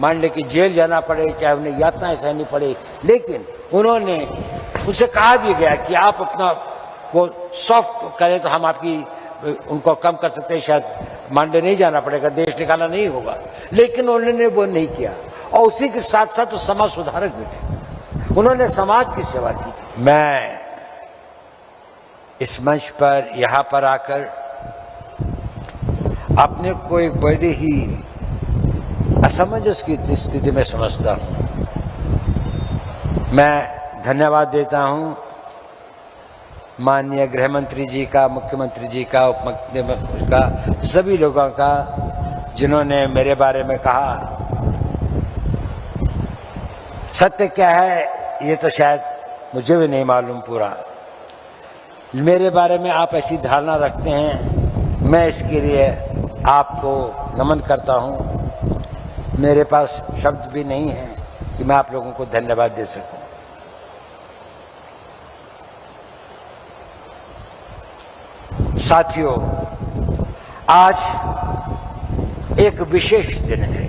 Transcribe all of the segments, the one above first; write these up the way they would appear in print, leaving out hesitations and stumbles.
मान ले कि जेल जाना पड़े, चाहे उन्हें यातनाएं सहनी पड़े, लेकिन उन्होंने उनसे कहा भी गया कि आप अपना वो सॉफ्ट करें तो हम आपकी उनको कम कर सकते हैं, शायद मांडे नहीं जाना पड़ेगा, देश निकाला नहीं होगा, लेकिन उन्होंने वो नहीं किया। और उसी के साथ साथ वो समाज सुधारक भी थे, उन्होंने समाज की सेवा की। मैं इस मंच पर यहाँ पर आकर अपने को एक बड़ी ही असमंजस की स्थिति में समझता हूँ। मैं धन्यवाद देता हूँ माननीय गृह मंत्री जी का, मुख्यमंत्री जी का, उप मुख्यमंत्री का, सभी लोगों का जिन्होंने मेरे बारे में कहा। सत्य क्या है ये तो शायद मुझे भी नहीं मालूम पूरा। मेरे बारे में आप ऐसी धारणा रखते हैं, मैं इसके लिए आपको नमन करता हूँ। मेरे पास शब्द भी नहीं है कि मैं आप लोगों को धन्यवाद दे सकूं। साथियों, आज एक विशेष दिन है।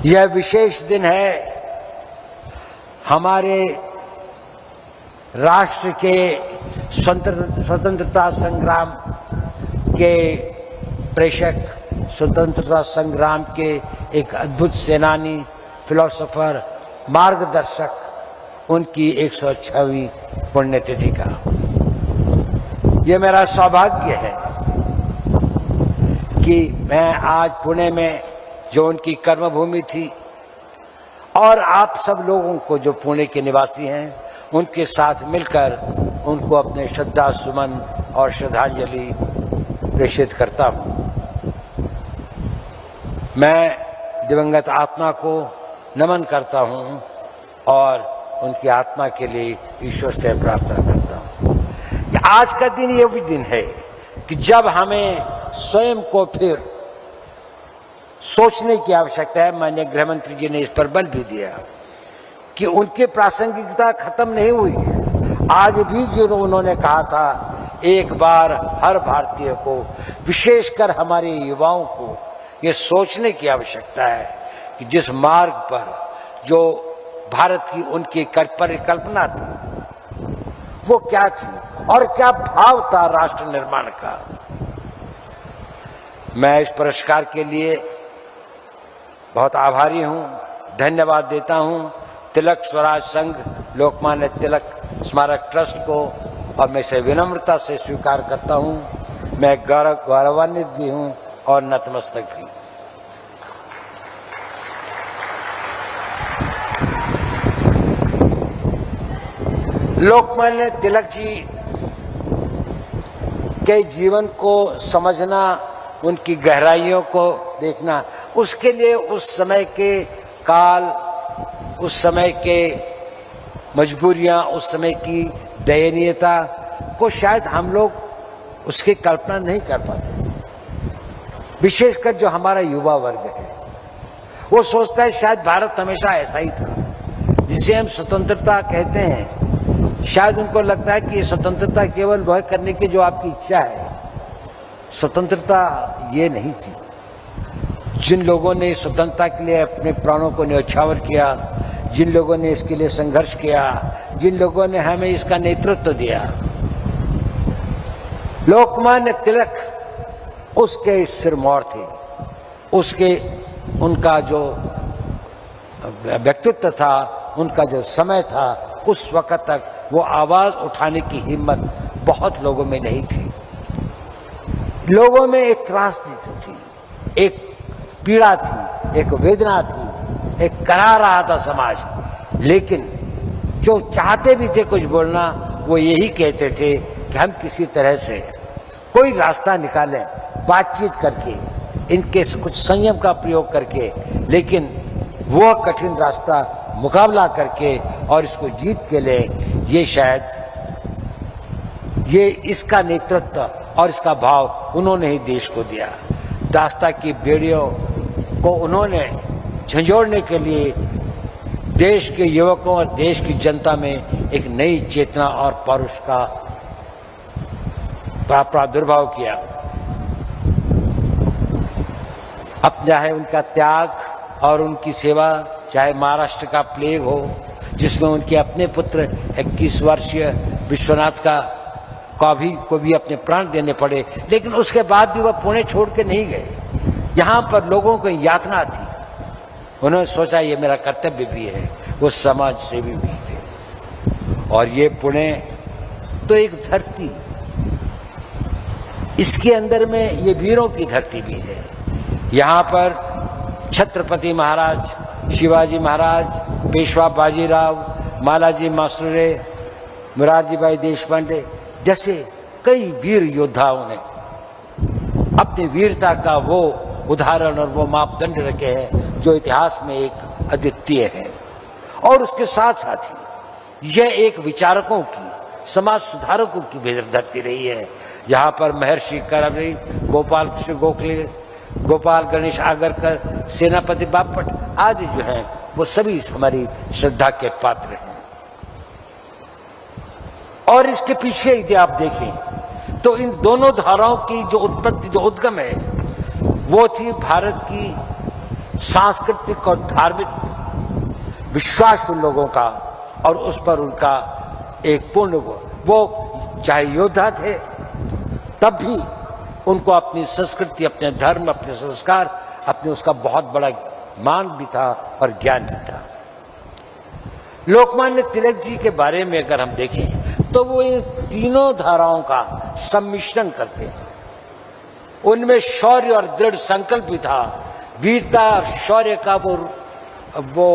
यह विशेष दिन है हमारे राष्ट्र के स्वतंत्रता संग्राम के प्रेषक, स्वतंत्रता संग्राम के एक अद्भुत सेनानी, फिलोसोफर, मार्गदर्शक, उनकी 106वीं पुण्यतिथि का। ये मेरा सौभाग्य है कि मैं आज पुणे में, जो उनकी कर्मभूमि थी, और आप सब लोगों को जो पुणे के निवासी हैं, उनके साथ मिलकर उनको अपने श्रद्धा सुमन और श्रद्धांजलि प्रेषित करता हूँ। मैं दिवंगत आत्मा को नमन करता हूँ और उनकी आत्मा के लिए ईश्वर से प्रार्थना करता हूँ। आज का दिन ये भी दिन है कि जब हमें स्वयं को फिर सोचने की आवश्यकता है। माननीय गृह मंत्री जी ने इस पर बल भी दिया कि उनकी प्रासंगिकता खत्म नहीं हुई है। आज भी जो उन्होंने कहा था, एक बार हर भारतीय को, विशेषकर हमारे युवाओं को ये सोचने की आवश्यकता है कि जिस मार्ग पर जो भारत की उनकी परिकल्पना थी वो क्या थी और क्या भाव था राष्ट्र निर्माण का। मैं इस पुरस्कार के लिए बहुत आभारी हूं, धन्यवाद देता हूं तिलक स्वराज संघ, लोकमान्य तिलक स्मारक ट्रस्ट को, और मैं इसे विनम्रता से स्वीकार करता हूं। मैं गौरवान्वित भी हूं और नतमस्तक भी। लोकमान्य तिलक जी के जीवन को समझना, उनकी गहराइयों को देखना, उसके लिए उस समय के काल, उस समय के मजबूरियां, उस समय की दयनीयता को शायद हम लोग उसकी कल्पना नहीं कर पाते। विशेषकर जो हमारा युवा वर्ग है, वो सोचता है शायद भारत हमेशा ऐसा ही था, जिसे हम स्वतंत्रता कहते हैं। शायद उनको लगता है कि स्वतंत्रता केवल वह करने की जो आपकी इच्छा है। स्वतंत्रता ये नहीं थी। जिन लोगों ने स्वतंत्रता के लिए अपने प्राणों को न्यौछावर किया, जिन लोगों ने इसके लिए संघर्ष किया, जिन लोगों ने हमें इसका नेतृत्व दिया, लोकमान्य तिलक उसके सिरमौर थे। उसके उनका जो व्यक्तित्व था, उनका जो समय था, उस वक्त तक वो आवाज उठाने की हिम्मत बहुत लोगों में नहीं थी। लोगों में एक त्रासदी थी, एक पीड़ा थी, एक वेदना थी, एक करा रहा था समाज। लेकिन जो चाहते भी थे कुछ बोलना, वो यही कहते थे कि हम किसी तरह से कोई रास्ता निकालें, बातचीत करके, इनके कुछ संयम का प्रयोग करके, लेकिन वो कठिन रास्ता मुकाबला करके और इसको जीत के ले। ये शायद ये इसका नेतृत्व और इसका भाव उन्होंने ही देश को दिया। दास्ता की बेड़ियों को उन्होंने झंझोड़ने के लिए देश के युवकों और देश की जनता में एक नई चेतना और पौरुष का प्रादुर्भाव किया। अब चाहे उनका त्याग, और उनकी सेवा, चाहे महाराष्ट्र का प्लेग हो जिसमें उनके अपने पुत्र 21 वर्षीय विश्वनाथ को भी अपने प्राण देने पड़े, लेकिन उसके बाद भी वह पुणे छोड़ के नहीं गए। यहाँ पर लोगों को यातना थी, उन्होंने सोचा ये मेरा कर्तव्य भी है, वो समाज सेवी भी थे। और ये पुणे तो एक धरती, इसके अंदर में ये वीरों की धरती भी है। यहाँ पर छत्रपति महाराज, शिवाजी महाराज, पेशवा बाजीराव, मालाजी मासुरे, मुरारजी भाई देशपांडे जैसे कई वीर योद्धाओं ने अपनी वीरता का वो उदाहरण और वो मापदंड रखे हैं जो इतिहास में एक अद्वितीय है। और उसके साथ साथ ही यह एक विचारकों की, समाज सुधारकों की भी धरती रही है। यहाँ पर महर्षि करमरी, गोपाल कृष्ण गोखले, गोपाल गणेश आगरकर, सेनापति बापट आदि जो हैं वो सभी हमारी श्रद्धा के पात्र हैं। और इसके पीछे यदि आप देखें तो इन दोनों धाराओं की जो उत्पत्ति, जो उद्गम है, वो थी भारत की सांस्कृतिक और धार्मिक विश्वास उन लोगों का, और उस पर उनका एक पूर्ण वो चाहे योद्धा थे तब भी उनको अपनी संस्कृति, अपने धर्म, अपने संस्कार, अपने उसका बहुत बड़ा मान भी था और ज्ञान भी था। लोकमान्य तिलक जी के बारे में अगर हम देखें तो वो इन तीनों धाराओं का सम्मिश्रण करते हैं। उनमें शौर्य और दृढ़ संकल्प भी था, वीरता और शौर्य का वो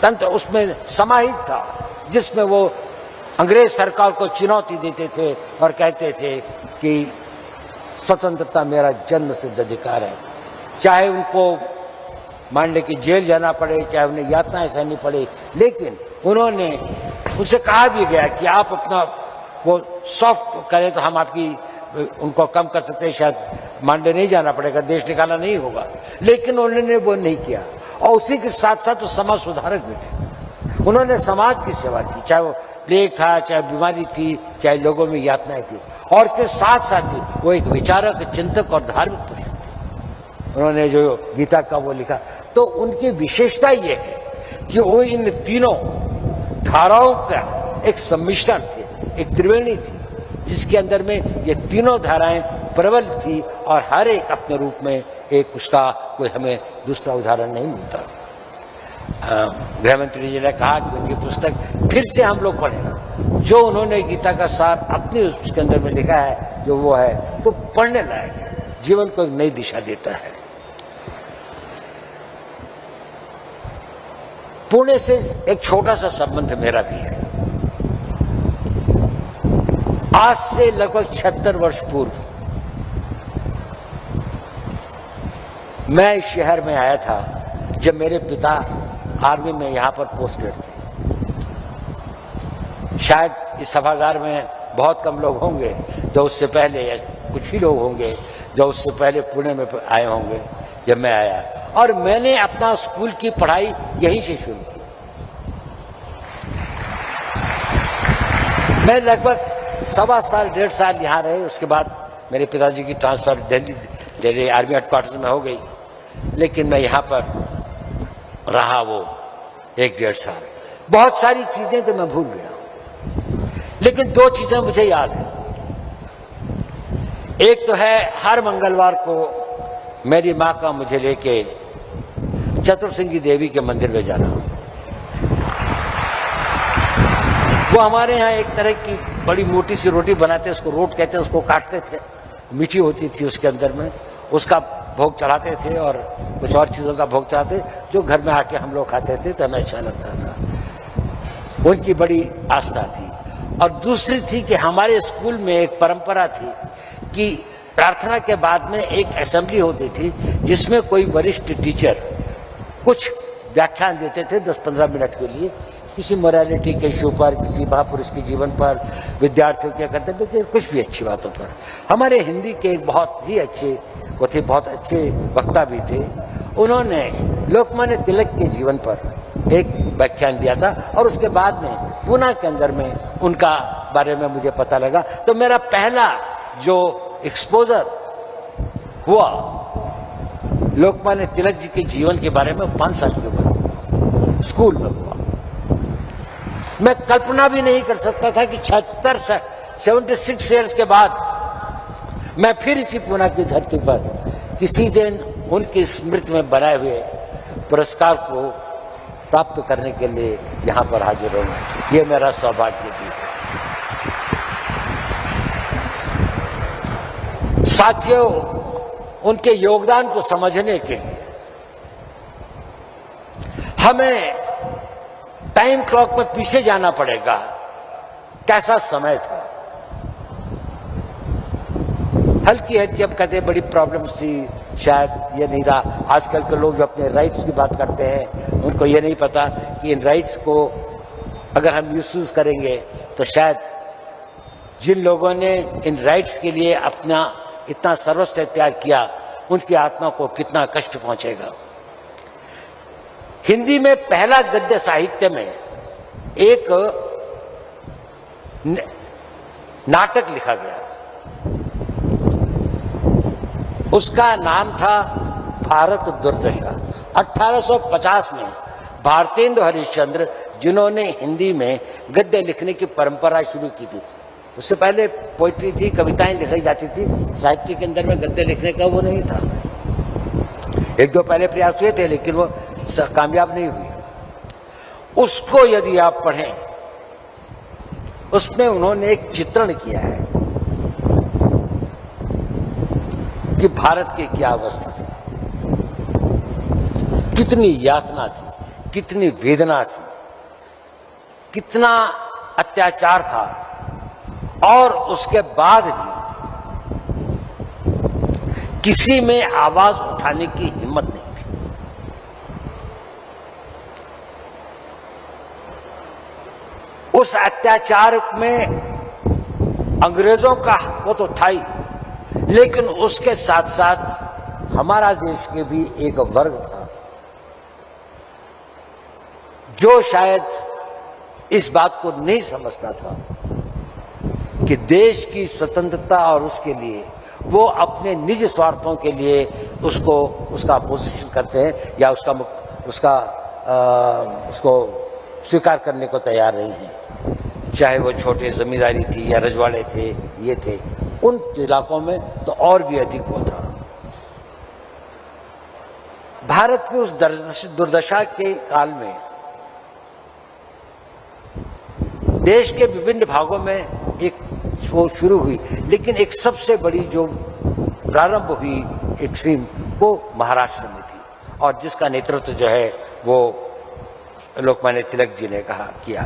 तंत्र उसमें समाहित था, जिसमें वो अंग्रेज सरकार को चुनौती देते थे और कहते थे कि स्वतंत्रता मेरा जन्म सिद्ध अधिकार है। चाहे उनको मान ले कि जेल जाना पड़े, चाहे उन्हें यातनाएं सहनी पड़े, लेकिन उन्होंने उनसे कहा भी गया कि आप अपना वो सॉफ्ट करें तो हम आपकी उनको कम कर सकते हैं, शायद मांडे नहीं जाना पड़ेगा, देश निकाला नहीं होगा, लेकिन उन्होंने वो नहीं किया। और उसी के साथ साथ वो समाज सुधारक भी थे। उन्होंने समाज की सेवा की, चाहे वो प्लेग था, चाहे बीमारी थी, चाहे लोगों में यातनाएं थी। और इसके साथ साथ ही वो एक विचारक, चिंतक और धार्मिक पुरुष थे। उन्होंने जो गीता का वो लिखा, तो उनकी विशेषता ये है कि वो इन तीनों धाराओं का एक सम्मिश्रण थे, एक त्रिवेणी थी, जिसके अंदर में ये तीनों धाराएं प्रबल थी और हर एक अपने रूप में एक उसका कोई हमें दूसरा उदाहरण नहीं मिलता। गृहमंत्री जी ने कहा कि उनकी पुस्तक फिर से हम लोग पढ़ें, जो उन्होंने गीता का सार अपने उसके अंदर में लिखा है, जो वो है तो पढ़ने लायक है, जीवन को एक नई दिशा देता है। पुणे से एक छोटा सा संबंध मेरा भी है। आज से लगभग 76 वर्ष पूर्व मैं इस शहर में आया था, जब मेरे पिता आर्मी में यहाँ पर पोस्टेड थे। शायद इस सभागार में बहुत कम लोग होंगे जो उससे पहले, या कुछ ही लोग होंगे जो उससे पहले पुणे में आए होंगे जब मैं आया, और मैंने अपना स्कूल की पढ़ाई यहीं से शुरू की। मैं लगभग 1.25 साल, 1.5 साल यहाँ रहे। उसके बाद मेरे पिताजी की ट्रांसफर दिल्ली आर्मी हेडक्वार्टर्स में हो गई, लेकिन मैं यहाँ पर रहा वो 1-1.5 साल। बहुत सारी चीजें तो मैं भूल गया, लेकिन 2 चीजें मुझे याद है। एक तो है हर मंगलवार को मेरी माँ का मुझे लेके चतुर्सिंगी देवी के मंदिर में जाना। वो हमारे यहाँ एक तरह की बड़ी मोटी सी रोटी बनाते, उसको रोट कहते हैं, उसको काटते थे, मीठी होती थी उसके अंदर में, उसका भोग चढ़ाते थे और कुछ और चीज़ों का भोग चढ़ाते, जो घर में आके हम लोग खाते थे तो हमें अच्छा लगता था। उनकी बड़ी आस्था थी। और दूसरी थी कि हमारे स्कूल में एक परंपरा थी कि प्रार्थना के बाद में एक असेंबली होती थी, जिसमें कोई वरिष्ठ टीचर कुछ व्याख्यान देते थे 10-15 मिनट के लिए, किसी मोरालिटी के इशू पर, किसी महापुरुष के जीवन पर, विद्यार्थियों के कर्तव्य के, कुछ भी अच्छी बातों पर। हमारे हिंदी के एक बहुत ही अच्छे, वो थे बहुत अच्छे वक्ता भी थे, उन्होंने लोकमान्य तिलक के जीवन पर एक व्याख्यान दिया था, और उसके बाद में पुणे के अंदर में उनका बारे में मुझे पता लगा। तो मेरा पहला जो एक्सपोजर हुआ लोकमान्य तिलक जी के जीवन के बारे में 5 साल की उम्र स्कूल में हुआ। मैं कल्पना भी नहीं कर सकता था कि 76 ईयर्स के बाद मैं फिर इसी पूना की धरती पर किसी दिन उनकी स्मृति में बनाए हुए पुरस्कार को प्राप्त करने के लिए यहां पर हाजिर हूं। ये मेरा सौभाग्य भी है। साथियों, उनके योगदान को समझने के लिए हमें टाइम क्लॉक में पीछे जाना पड़ेगा। कैसा समय था। हल्की हल्की अब कहते हैं बड़ी प्रॉब्लम्स थी, शायद ये नहीं रहा। आजकल के लोग जो अपने राइट्स की बात करते हैं उनको ये नहीं पता कि इन राइट्स को अगर हम मिसयूज करेंगे तो शायद जिन लोगों ने इन राइट्स के लिए अपना इतना सर्वस्व त्याग किया उनकी आत्मा को कितना कष्ट पहुंचेगा। हिंदी में पहला गद्य साहित्य में एक नाटक लिखा गया। उसका नाम था भारत दुर्दशा। 1850 में भारतेंदु हरिश्चंद्र, जिन्होंने हिंदी में गद्य लिखने की परंपरा शुरू की थी। उससे पहले पोइट्री थी, कविताएं लिखी जाती थी, साहित्य के अंदर में गद्य लिखने का वो नहीं था। 1-2 पहले प्रयास हुए थे लेकिन वो कामयाब नहीं हुई। उसको यदि आप पढ़ें, उसमें उन्होंने एक चित्रण किया है कि भारत की क्या अवस्था थी, कितनी यातना थी, कितनी वेदना थी, कितना अत्याचार था, और उसके बाद भी किसी में आवाज उठाने की हिम्मत नहीं थी। उस अत्याचार में अंग्रेजों का वो तो था ही, लेकिन उसके साथ साथ हमारा देश के भी एक वर्ग था जो शायद इस बात को नहीं समझता था कि देश की स्वतंत्रता और उसके लिए वो अपने निजी स्वार्थों के लिए उसका अपोजिशन करते हैं या उसको स्वीकार करने को तैयार नहीं है। चाहे वो छोटे जमींदारी थी या रजवाड़े थे, ये थे, उन इलाकों में तो और भी अधिक होता। भारत की उस दुर्दशा के काल में देश के विभिन्न भागों में एक वो शुरू हुई, लेकिन एक सबसे बड़ी जो प्रारंभ हुई एक स्ट्रीम वो महाराष्ट्र में थी, और जिसका नेतृत्व जो है वो लोकमान्य तिलक जी ने किया।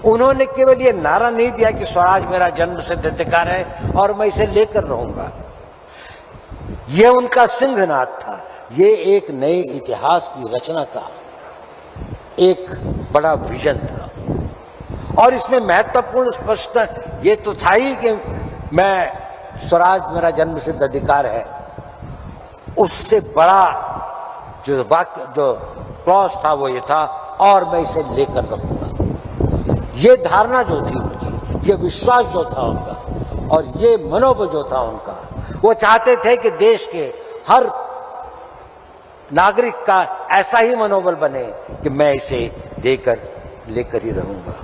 उन्होंने केवल ये नारा नहीं दिया कि स्वराज मेरा जन्मसिद्ध अधिकार है और मैं इसे लेकर रहूंगा। ये उनका सिंहनाद था। ये एक नए इतिहास की रचना का एक बड़ा विजन था, और इसमें महत्वपूर्ण स्पष्टता ये तो था ही कि मैं स्वराज मेरा जन्मसिद्ध अधिकार है। उससे बड़ा जो वाक्य जो क्लॉज था वो ये था, और मैं इसे लेकर रहूंगा। ये धारणा जो थी उनकी, ये विश्वास जो था उनका, और ये मनोबल जो था उनका, वो चाहते थे कि देश के हर नागरिक का ऐसा ही मनोबल बने कि मैं इसे लेकर ही रहूंगा।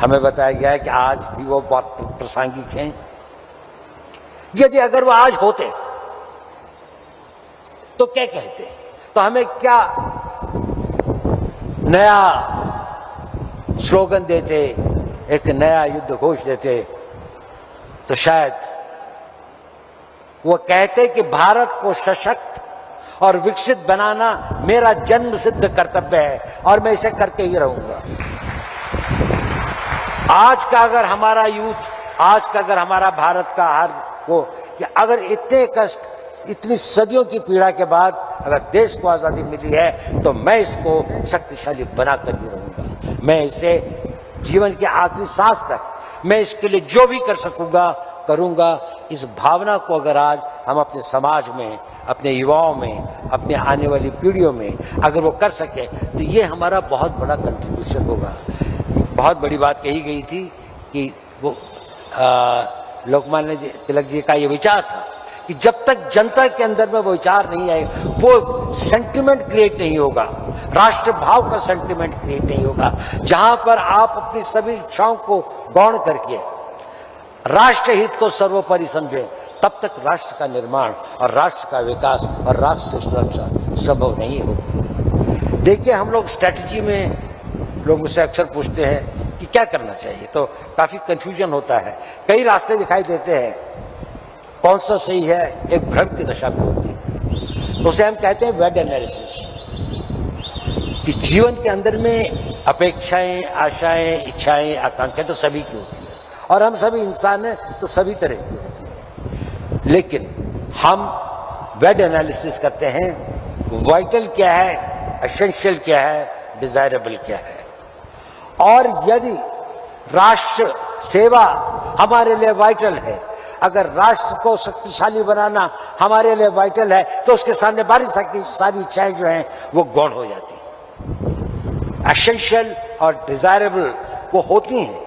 हमें बताया गया है कि आज भी वो बहुत प्रासंगिक हैं। यदि अगर वो आज होते तो क्या कहते, तो हमें क्या नया स्लोगन देते, एक नया युद्ध घोष देते, तो शायद वो कहते कि भारत को सशक्त और विकसित बनाना मेरा जन्म सिद्ध कर्तव्य है और मैं इसे करके ही रहूंगा। आज का अगर हमारा यूथ, आज का अगर हमारा भारत का हर वो, कि अगर इतने कष्ट, इतनी सदियों की पीड़ा के बाद अगर देश को आजादी मिली है तो मैं इसको शक्तिशाली बनाकर ही रहूंगा। मैं इसे जीवन के आखिरी सांस तक मैं इसके लिए जो भी कर सकूंगा करूंगा। इस भावना को अगर आज हम अपने समाज में, अपने युवाओं में, अपने आने वाली पीढ़ियों में अगर वो कर सके तो ये हमारा बहुत बड़ा कंट्रीब्यूशन होगा। बहुत बड़ी बात कही गई थी कि वो लोकमान्य तिलक जी का ये विचार था कि जब तक जनता के अंदर में वो विचार नहीं आए, वो सेंटिमेंट क्रिएट नहीं होगा, राष्ट्र भाव का सेंटिमेंट क्रिएट नहीं होगा, जहां पर आप अपनी सभी इच्छाओं को गौण करके राष्ट्र हित को सर्वोपरि समझें, तब तक राष्ट्र का निर्माण और राष्ट्र का विकास और राष्ट्र की सुरक्षा संभव नहीं होगी। देखिए, हम लोग स्ट्रैटेजी में लोग मुझसे अक्सर पूछते हैं कि क्या करना चाहिए, तो काफी कंफ्यूजन होता है, कई रास्ते दिखाई देते हैं, कौन सा सही है एक भ्रम की दशा में होती है। तो उसे हम कहते हैं वेड एनालिसिस, कि जीवन के अंदर में अपेक्षाएं, आशाएं, इच्छाएं, आकांक्षाएं तो सभी की होती है, और हम सभी इंसान हैं तो सभी तरह की होती है, लेकिन हम वेड एनालिसिस करते हैं, वाइटल क्या है, एसेंशियल क्या है, डिजायरेबल क्या है। और यदि राष्ट्र सेवा हमारे लिए वाइटल है, अगर राष्ट्र को शक्तिशाली बनाना हमारे लिए वाइटल है, तो उसके सामने सारी इच्छाएं जो हैं वो गौण हो जाती हैं। एसेंशियल और डिजायरेबल वो होती हैं,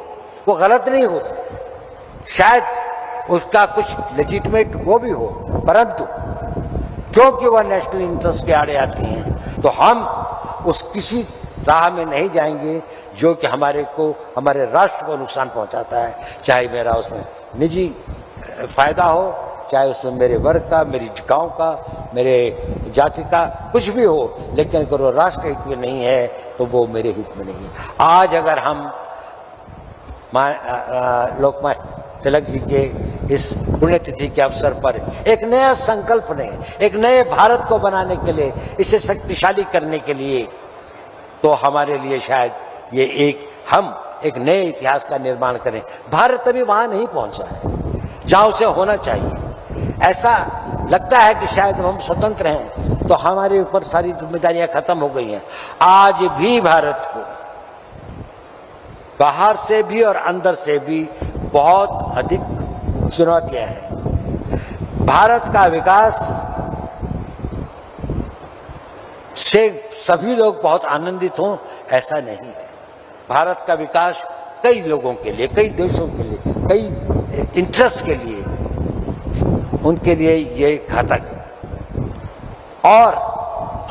वो गलत नहीं होती, शायद उसका कुछ लेजिटिमेट वो भी हो, परंतु क्योंकि वह नेशनल इंटरेस्ट के आड़े आती हैं, तो हम उस किसी राह में नहीं जाएंगे जो कि हमारे राष्ट्र को नुकसान पहुंचाता है, चाहे मेरा उसमें निजी फायदा हो, चाहे उसमें मेरे वर्ग का, मेरी गांव का, मेरे जाति का, कुछ भी हो, लेकिन अगर वो राष्ट्र हित में नहीं है तो वो मेरे हित में नहीं है। आज अगर हम लोकमान्य तिलक जी के इस पुण्यतिथि के अवसर पर एक नया संकल्प ने, एक नए भारत को बनाने के लिए, इसे शक्तिशाली करने के लिए, तो हमारे लिए शायद ये हम एक नए इतिहास का निर्माण करें। भारत अभी वहां नहीं पहुंचा है जहां उसे होना चाहिए। ऐसा लगता है कि शायद हम स्वतंत्र हैं तो हमारे ऊपर सारी जिम्मेदारियां खत्म हो गई हैं। आज भी भारत को बाहर से भी और अंदर से भी बहुत अधिक चुनौतियां हैं। भारत का विकास से सभी लोग बहुत आनंदित हों ऐसा नहीं है। भारत का विकास कई लोगों के लिए, कई देशों के लिए, कई इंटरेस्ट के लिए, उनके लिए ये घातक है और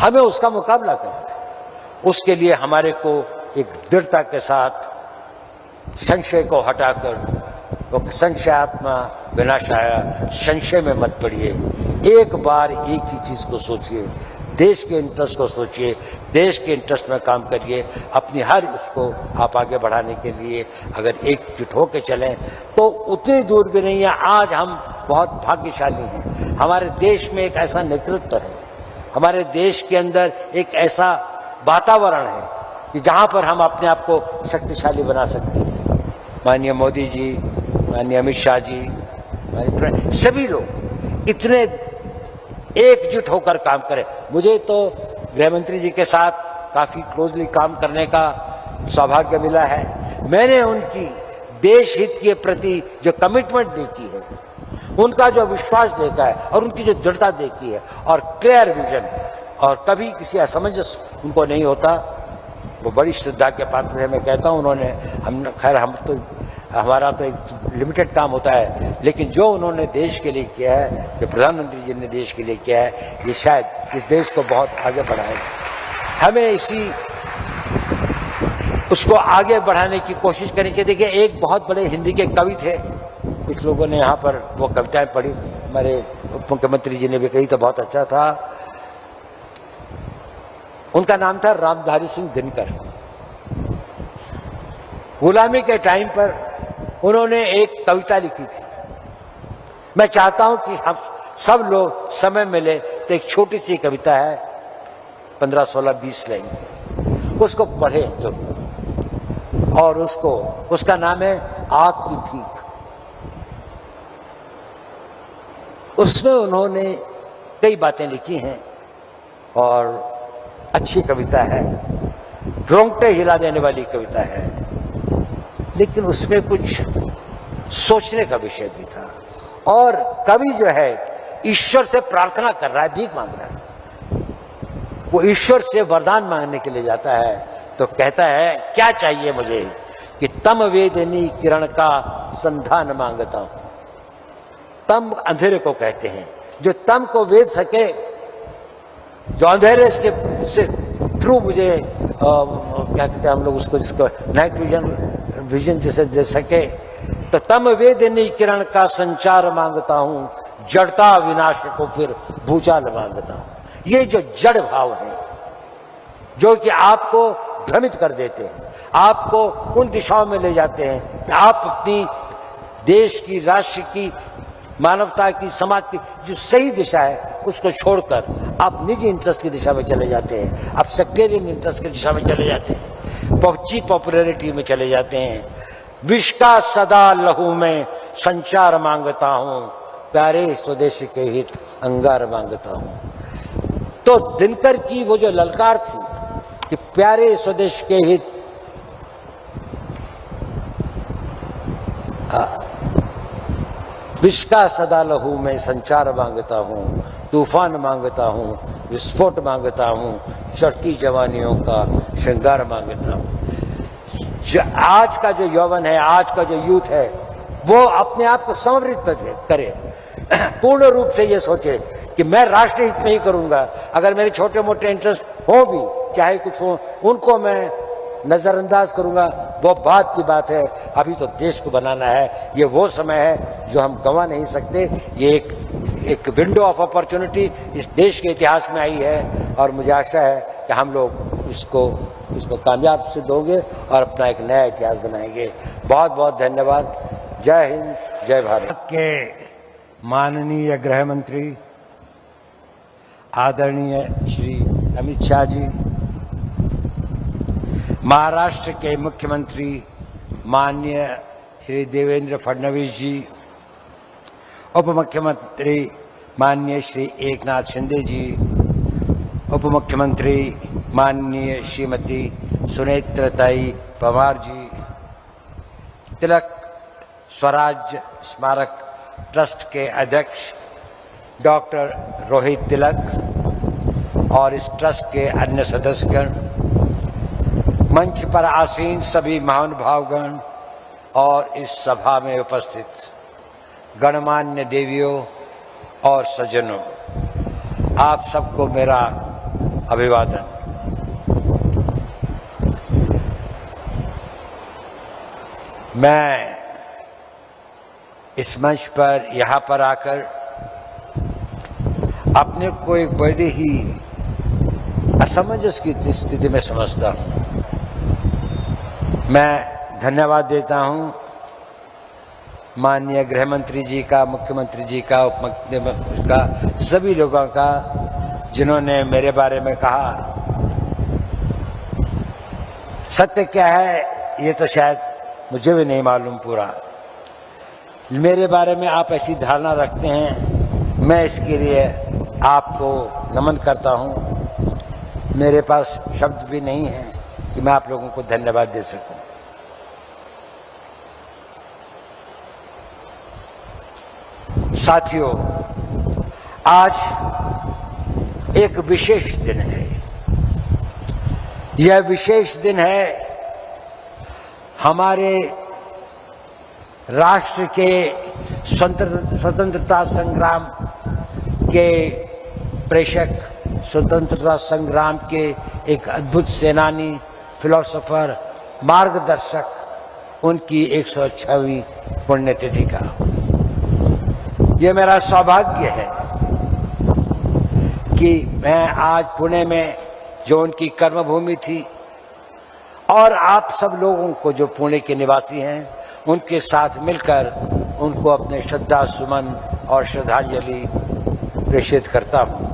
हमें उसका मुकाबला करना है। उसके लिए हमारे को एक दृढ़ता के साथ संशय को हटाकर, तो संशयात्मा विनाशाय, संशय में मत पड़िए, एक बार एक ही चीज को सोचिए, देश के इंटरेस्ट को सोचिए, देश के इंटरेस्ट में काम करिए, अपनी हर उसको आप आगे बढ़ाने के लिए अगर एकजुट होकर चलें तो उतनी दूर भी नहीं है। आज हम बहुत भाग्यशाली हैं, हमारे देश में एक ऐसा नेतृत्व है, हमारे देश के अंदर एक ऐसा वातावरण है कि जहां पर हम अपने आप को शक्तिशाली बना सकते हैं। माननीय मोदी जी, माननीय अमित शाह जी, सभी लोग इतने एकजुट होकर काम करें। मुझे तो गृह मंत्री जी के साथ काफी क्लोजली काम करने का सौभाग्य मिला है। मैंने उनकी देश हित के प्रति जो कमिटमेंट देखी है, उनका जो विश्वास देखा है और उनकी जो दृढ़ता देखी है और क्लियर विजन, और कभी किसी असमंजस उनको नहीं होता, वो बड़ी श्रद्धा के पात्र है। मैं कहता हूँ उन्होंने, हमारा तो एक लिमिटेड काम होता है, लेकिन जो उन्होंने देश के लिए किया है, जो प्रधानमंत्री जी ने देश के लिए किया है, ये शायद इस देश को बहुत आगे बढ़ाएगा। हमें उसको आगे बढ़ाने की कोशिश करनी चाहिए। देखिए, एक बहुत बड़े हिंदी के कवि थे, कुछ लोगों ने यहाँ पर वो कविताएं पढ़ी, हमारे उप मुख्यमंत्री जी ने भी कही, तो बहुत अच्छा था। उनका नाम था रामधारी सिंह दिनकर। गुलामी के टाइम पर उन्होंने एक कविता लिखी थी। मैं चाहता हूं कि हम सब लोग समय मिले तो एक छोटी सी कविता है, 15, 16, 20 लाइन की, उसको पढ़े तो, और उसका नाम है आग की भीख। उसमें उन्होंने कई बातें लिखी हैं और अच्छी कविता है, रोंगटे हिला देने वाली कविता है, लेकिन उसमें कुछ सोचने का विषय भी था। और कवि जो है ईश्वर से प्रार्थना कर रहा है, भीख मांग रहा है, वो ईश्वर से वरदान मांगने के लिए जाता है, तो कहता है क्या चाहिए मुझे, कि तम वेदनी किरण का संधान मांगता हूं। तम अंधेरे को कहते हैं, जो तम को वेद सके, जो अंधेरे से थ्रू मुझे क्या कहते हैं हम लोग उसको, जिसको नाइट विजन जिसे दे सके, तो तम वेदिनी किरण का संचार मांगता हूं, जड़ता विनाश को फिर भूचाल मांगता हूं। ये जो जड़ भाव है जो कि आपको भ्रमित कर देते हैं, आपको उन दिशाओं में ले जाते हैं कि आप अपनी देश की, राष्ट्र की, मानवता की, समाज की जो सही दिशा है उसको छोड़कर आप निजी इंटरेस्ट की दिशा में चले जाते हैं, आप सेक्टेरियन इंटरेस्ट की दिशा में चले जाते हैं, चीप पॉपुलैरिटी में चले जाते हैं। विष का सदा लहू में संचार मांगता हूं, प्यारे स्वदेश के हित अंगार मांगता हूं। तो दिनकर की वो जो ललकार थी कि प्यारे स्वदेश के हित विष का सदा लहू में संचार मांगता हूं, तूफान मांगता हूं, विस्फोट मांगता हूं, चढ़ती जवानियों का श्रृंगार मांगता हूं। आज का जो यौवन है, आज का जो यूथ है, वो अपने आप को समर्पित करे, पूर्ण रूप से ये सोचे कि मैं राष्ट्र हित में ही करूंगा। अगर मेरे छोटे मोटे इंटरेस्ट हो भी, चाहे कुछ हो, उनको मैं नजरअंदाज करूंगा, वो बात की बात है। अभी तो देश को बनाना है, ये वो समय है जो हम गंवा नहीं सकते। ये एक विंडो ऑफ अपॉर्चुनिटी इस देश के इतिहास में आई है और मुझे आशा है कि हम लोग इसको कामयाब सिद्ध होंगे और अपना एक नया इतिहास बनाएंगे। बहुत बहुत धन्यवाद। जय हिंद, जय भारत। के माननीय गृह मंत्री आदरणीय श्री अमित शाह जी, महाराष्ट्र के मुख्यमंत्री माननीय श्री देवेंद्र फडणवीस जी, उप मुख्यमंत्री माननीय श्री एकनाथ शिंदे जी, उप मुख्यमंत्री माननीय श्रीमती सुनेत्रताई पवार जी, तिलक स्वराज स्मारक ट्रस्ट के अध्यक्ष डॉक्टर रोहित तिलक और इस ट्रस्ट के अन्य सदस्यगण, मंच पर आसीन सभी महानुभावगण और इस सभा में उपस्थित गणमान्य देवियों और सज्जनों, आप सबको मेरा अभिवादन। मैं इस मंच पर यहाँ पर आकर अपने को एक बड़ी ही असमंजस की स्थिति में समझता हूँ। मैं धन्यवाद देता हूँ माननीय गृह मंत्री जी का, मुख्यमंत्री जी का, उप मुख्यमंत्री का, सभी लोगों का जिन्होंने मेरे बारे में कहा। सत्य क्या है ये तो शायद मुझे भी नहीं मालूम पूरा। मेरे बारे में आप ऐसी धारणा रखते हैं, मैं इसके लिए आपको नमन करता हूं। मेरे पास शब्द भी नहीं है कि मैं आप लोगों को धन्यवाद दे सकूं। साथियों, आज एक विशेष दिन है। यह विशेष दिन है हमारे राष्ट्र के स्वतंत्रता संग्राम के प्रेषक, स्वतंत्रता संग्राम के एक अद्भुत सेनानी, फिलोसोफर, मार्गदर्शक, उनकी 106वीं पुण्यतिथि का। यह मेरा सौभाग्य है कि मैं आज पुणे में, जो उनकी कर्मभूमि थी, और आप सब लोगों को जो पुणे के निवासी हैं, उनके साथ मिलकर उनको अपने श्रद्धा सुमन और श्रद्धांजलि प्रेषित करता हूं।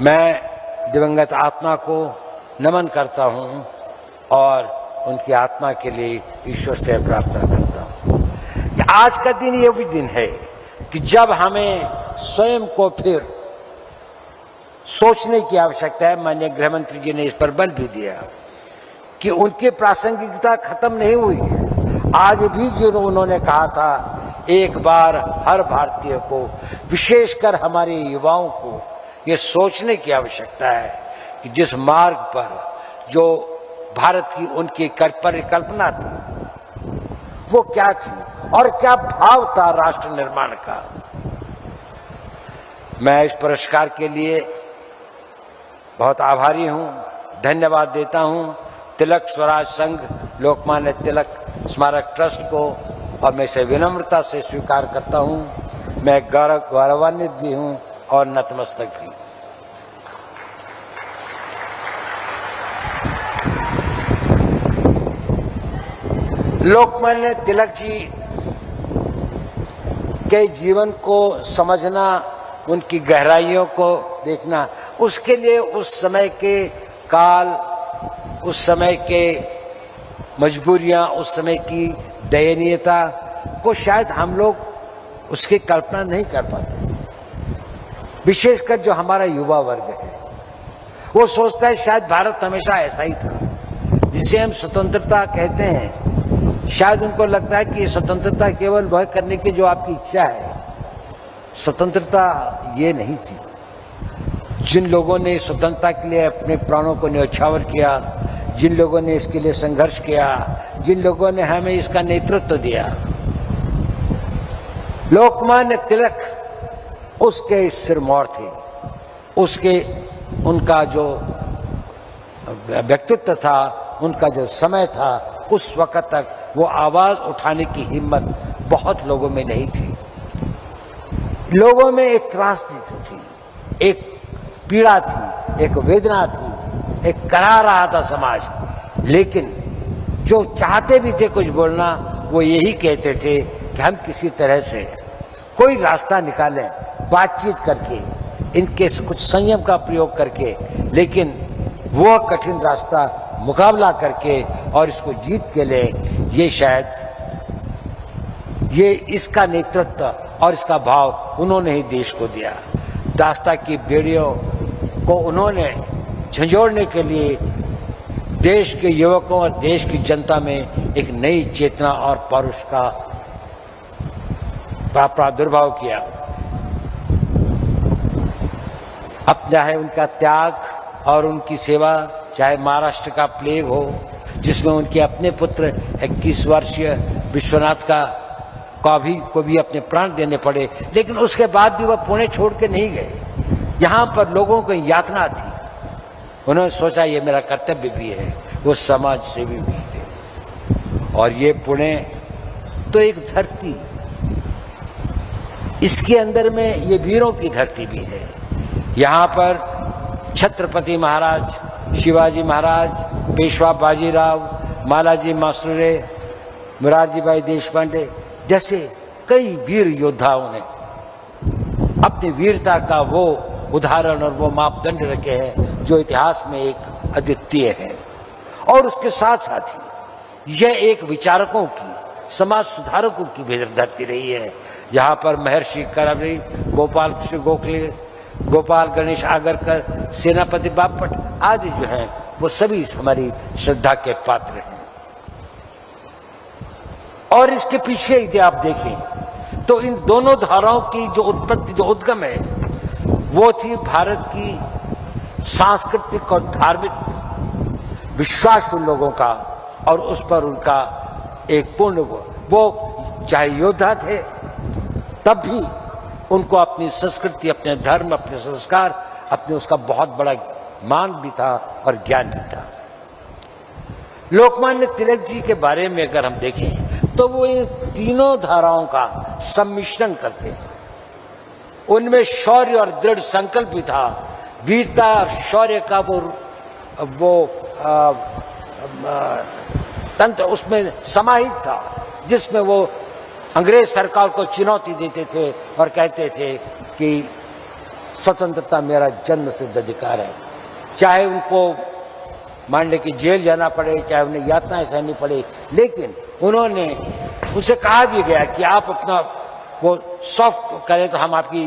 मैं दिवंगत आत्मा को नमन करता हूं और उनकी आत्मा के लिए ईश्वर से प्रार्थना करता हूं। आज का दिन ये भी दिन है कि जब हमें स्वयं को फिर सोचने की आवश्यकता है। माननीय गृह मंत्री जी ने इस पर बल भी दिया कि उनकी प्रासंगिकता खत्म नहीं हुई है। आज भी जो उन्होंने कहा था, एक बार हर भारतीय को, विशेषकर हमारे युवाओं को ये सोचने की आवश्यकता है कि जिस मार्ग पर जो भारत की उनकी परिकल्पना थी वो क्या थी और क्या भाव था राष्ट्र निर्माण का। मैं इस पुरस्कार के लिए बहुत आभारी हूँ, धन्यवाद देता हूँ तिलक स्वराज संघ लोकमान्य तिलक स्मारक ट्रस्ट को, और मैं इसे विनम्रता से स्वीकार करता हूँ। मैं गौरवान्वित भी हूँ और नतमस्तक भी। लोकमान्य तिलक जी के जीवन को समझना, उनकी गहराइयों को देखना, उसके लिए उस समय के काल, उस समय के मजबूरियां, उस समय की दयनीयता को शायद हम लोग उसकी कल्पना नहीं कर पाते। विशेषकर जो हमारा युवा वर्ग है, वो सोचता है शायद भारत हमेशा ऐसा ही था, जिसे हम स्वतंत्रता कहते हैं। शायद उनको लगता है कि ये स्वतंत्रता केवल वह करने की जो आपकी इच्छा है। स्वतंत्रता ये नहीं थी। जिन लोगों ने स्वतंत्रता के लिए अपने प्राणों को न्यौछावर किया, जिन लोगों ने इसके लिए संघर्ष किया, जिन लोगों ने हमें इसका नेतृत्व दिया, लोकमान्य तिलक उसके सिरमौर थे। उनका जो व्यक्तित्व था, उनका जो समय था, उस वक्त तक वो आवाज उठाने की हिम्मत बहुत लोगों में नहीं थी। लोगों में एक त्रासदी थी, एक पीड़ा थी, एक वेदना थी, एक करा रहा था समाज। लेकिन जो चाहते भी थे कुछ बोलना, वो यही कहते थे कि हम किसी तरह से कोई रास्ता निकालें, बातचीत करके, इनके कुछ संयम का प्रयोग करके, लेकिन वो कठिन रास्ता मुकाबला करके और इसको जीत के ले। ये शायद ये इसका नेतृत्व और इसका भाव उन्होंने ही देश को दिया। दास्ता की बेड़ियों को उन्होंने झंझोड़ने के लिए देश के युवकों और देश की जनता में एक नई चेतना और पौरुष का प्रादुर्भाव किया। अब चाहे उनका त्याग और उनकी सेवा, चाहे महाराष्ट्र का प्लेग हो, जिसमें उनके अपने पुत्र 21 वर्षीय विश्वनाथ को भी अपने प्राण देने पड़े, लेकिन उसके बाद भी वह पुणे छोड़ के नहीं गए। यहाँ पर लोगों को यातना थी, उन्होंने सोचा ये मेरा कर्तव्य भी है, वो समाज सेवी भी थे। और ये पुणे तो एक धरती, इसके अंदर में ये वीरों की धरती भी है। यहाँ पर छत्रपति महाराज, शिवाजी महाराज, पेशवा बाजीराव, मालाजी मासुरे, मुरारजी भाई देशपांडे जैसे कई वीर योद्धाओं ने अपनी वीरता का वो उदाहरण और वो मापदंड रखे हैं जो इतिहास में एक अद्वितीय है। और उसके साथ साथ ही यह एक विचारकों की, समाज सुधारकों की भी धरती रही है। यहाँ पर महर्षि करमरी, गोपाल कृष्ण गोखले, गोपाल गणेश आगरकर, सेनापति बापट आदि जो हैं, वो सभी हमारी श्रद्धा के पात्र हैं। और इसके पीछे यदि आप देखें तो इन दोनों धाराओं की जो उत्पत्ति, जो उद्गम है, वो थी भारत की सांस्कृतिक और धार्मिक विश्वास उन लोगों का, और उस पर उनका एक पूर्ण वो चाहे योद्धा थे, तब भी उनको अपनी संस्कृति, अपने धर्म, अपने संस्कार, अपने उसका बहुत बड़ा मान भी था और ज्ञान भी था। लोकमान्य तिलक जी के बारे में अगर हम देखें तो वो इन तीनों धाराओं का सम्मिश्रण करते हैं। उनमें शौर्य और दृढ़ संकल्प भी था। वीरता और शौर्य का वो तंत्र उसमें समाहित था, जिसमें वो अंग्रेज सरकार को चुनौती देते थे और कहते थे कि स्वतंत्रता मेरा जन्म सिद्ध अधिकार है। चाहे उनको मान ले कि जेल जाना पड़े, चाहे उन्हें यातनाएं सहनी पड़े, लेकिन उन्होंने उनसे कहा भी गया कि आप अपना वो सॉफ्ट करें तो हम आपकी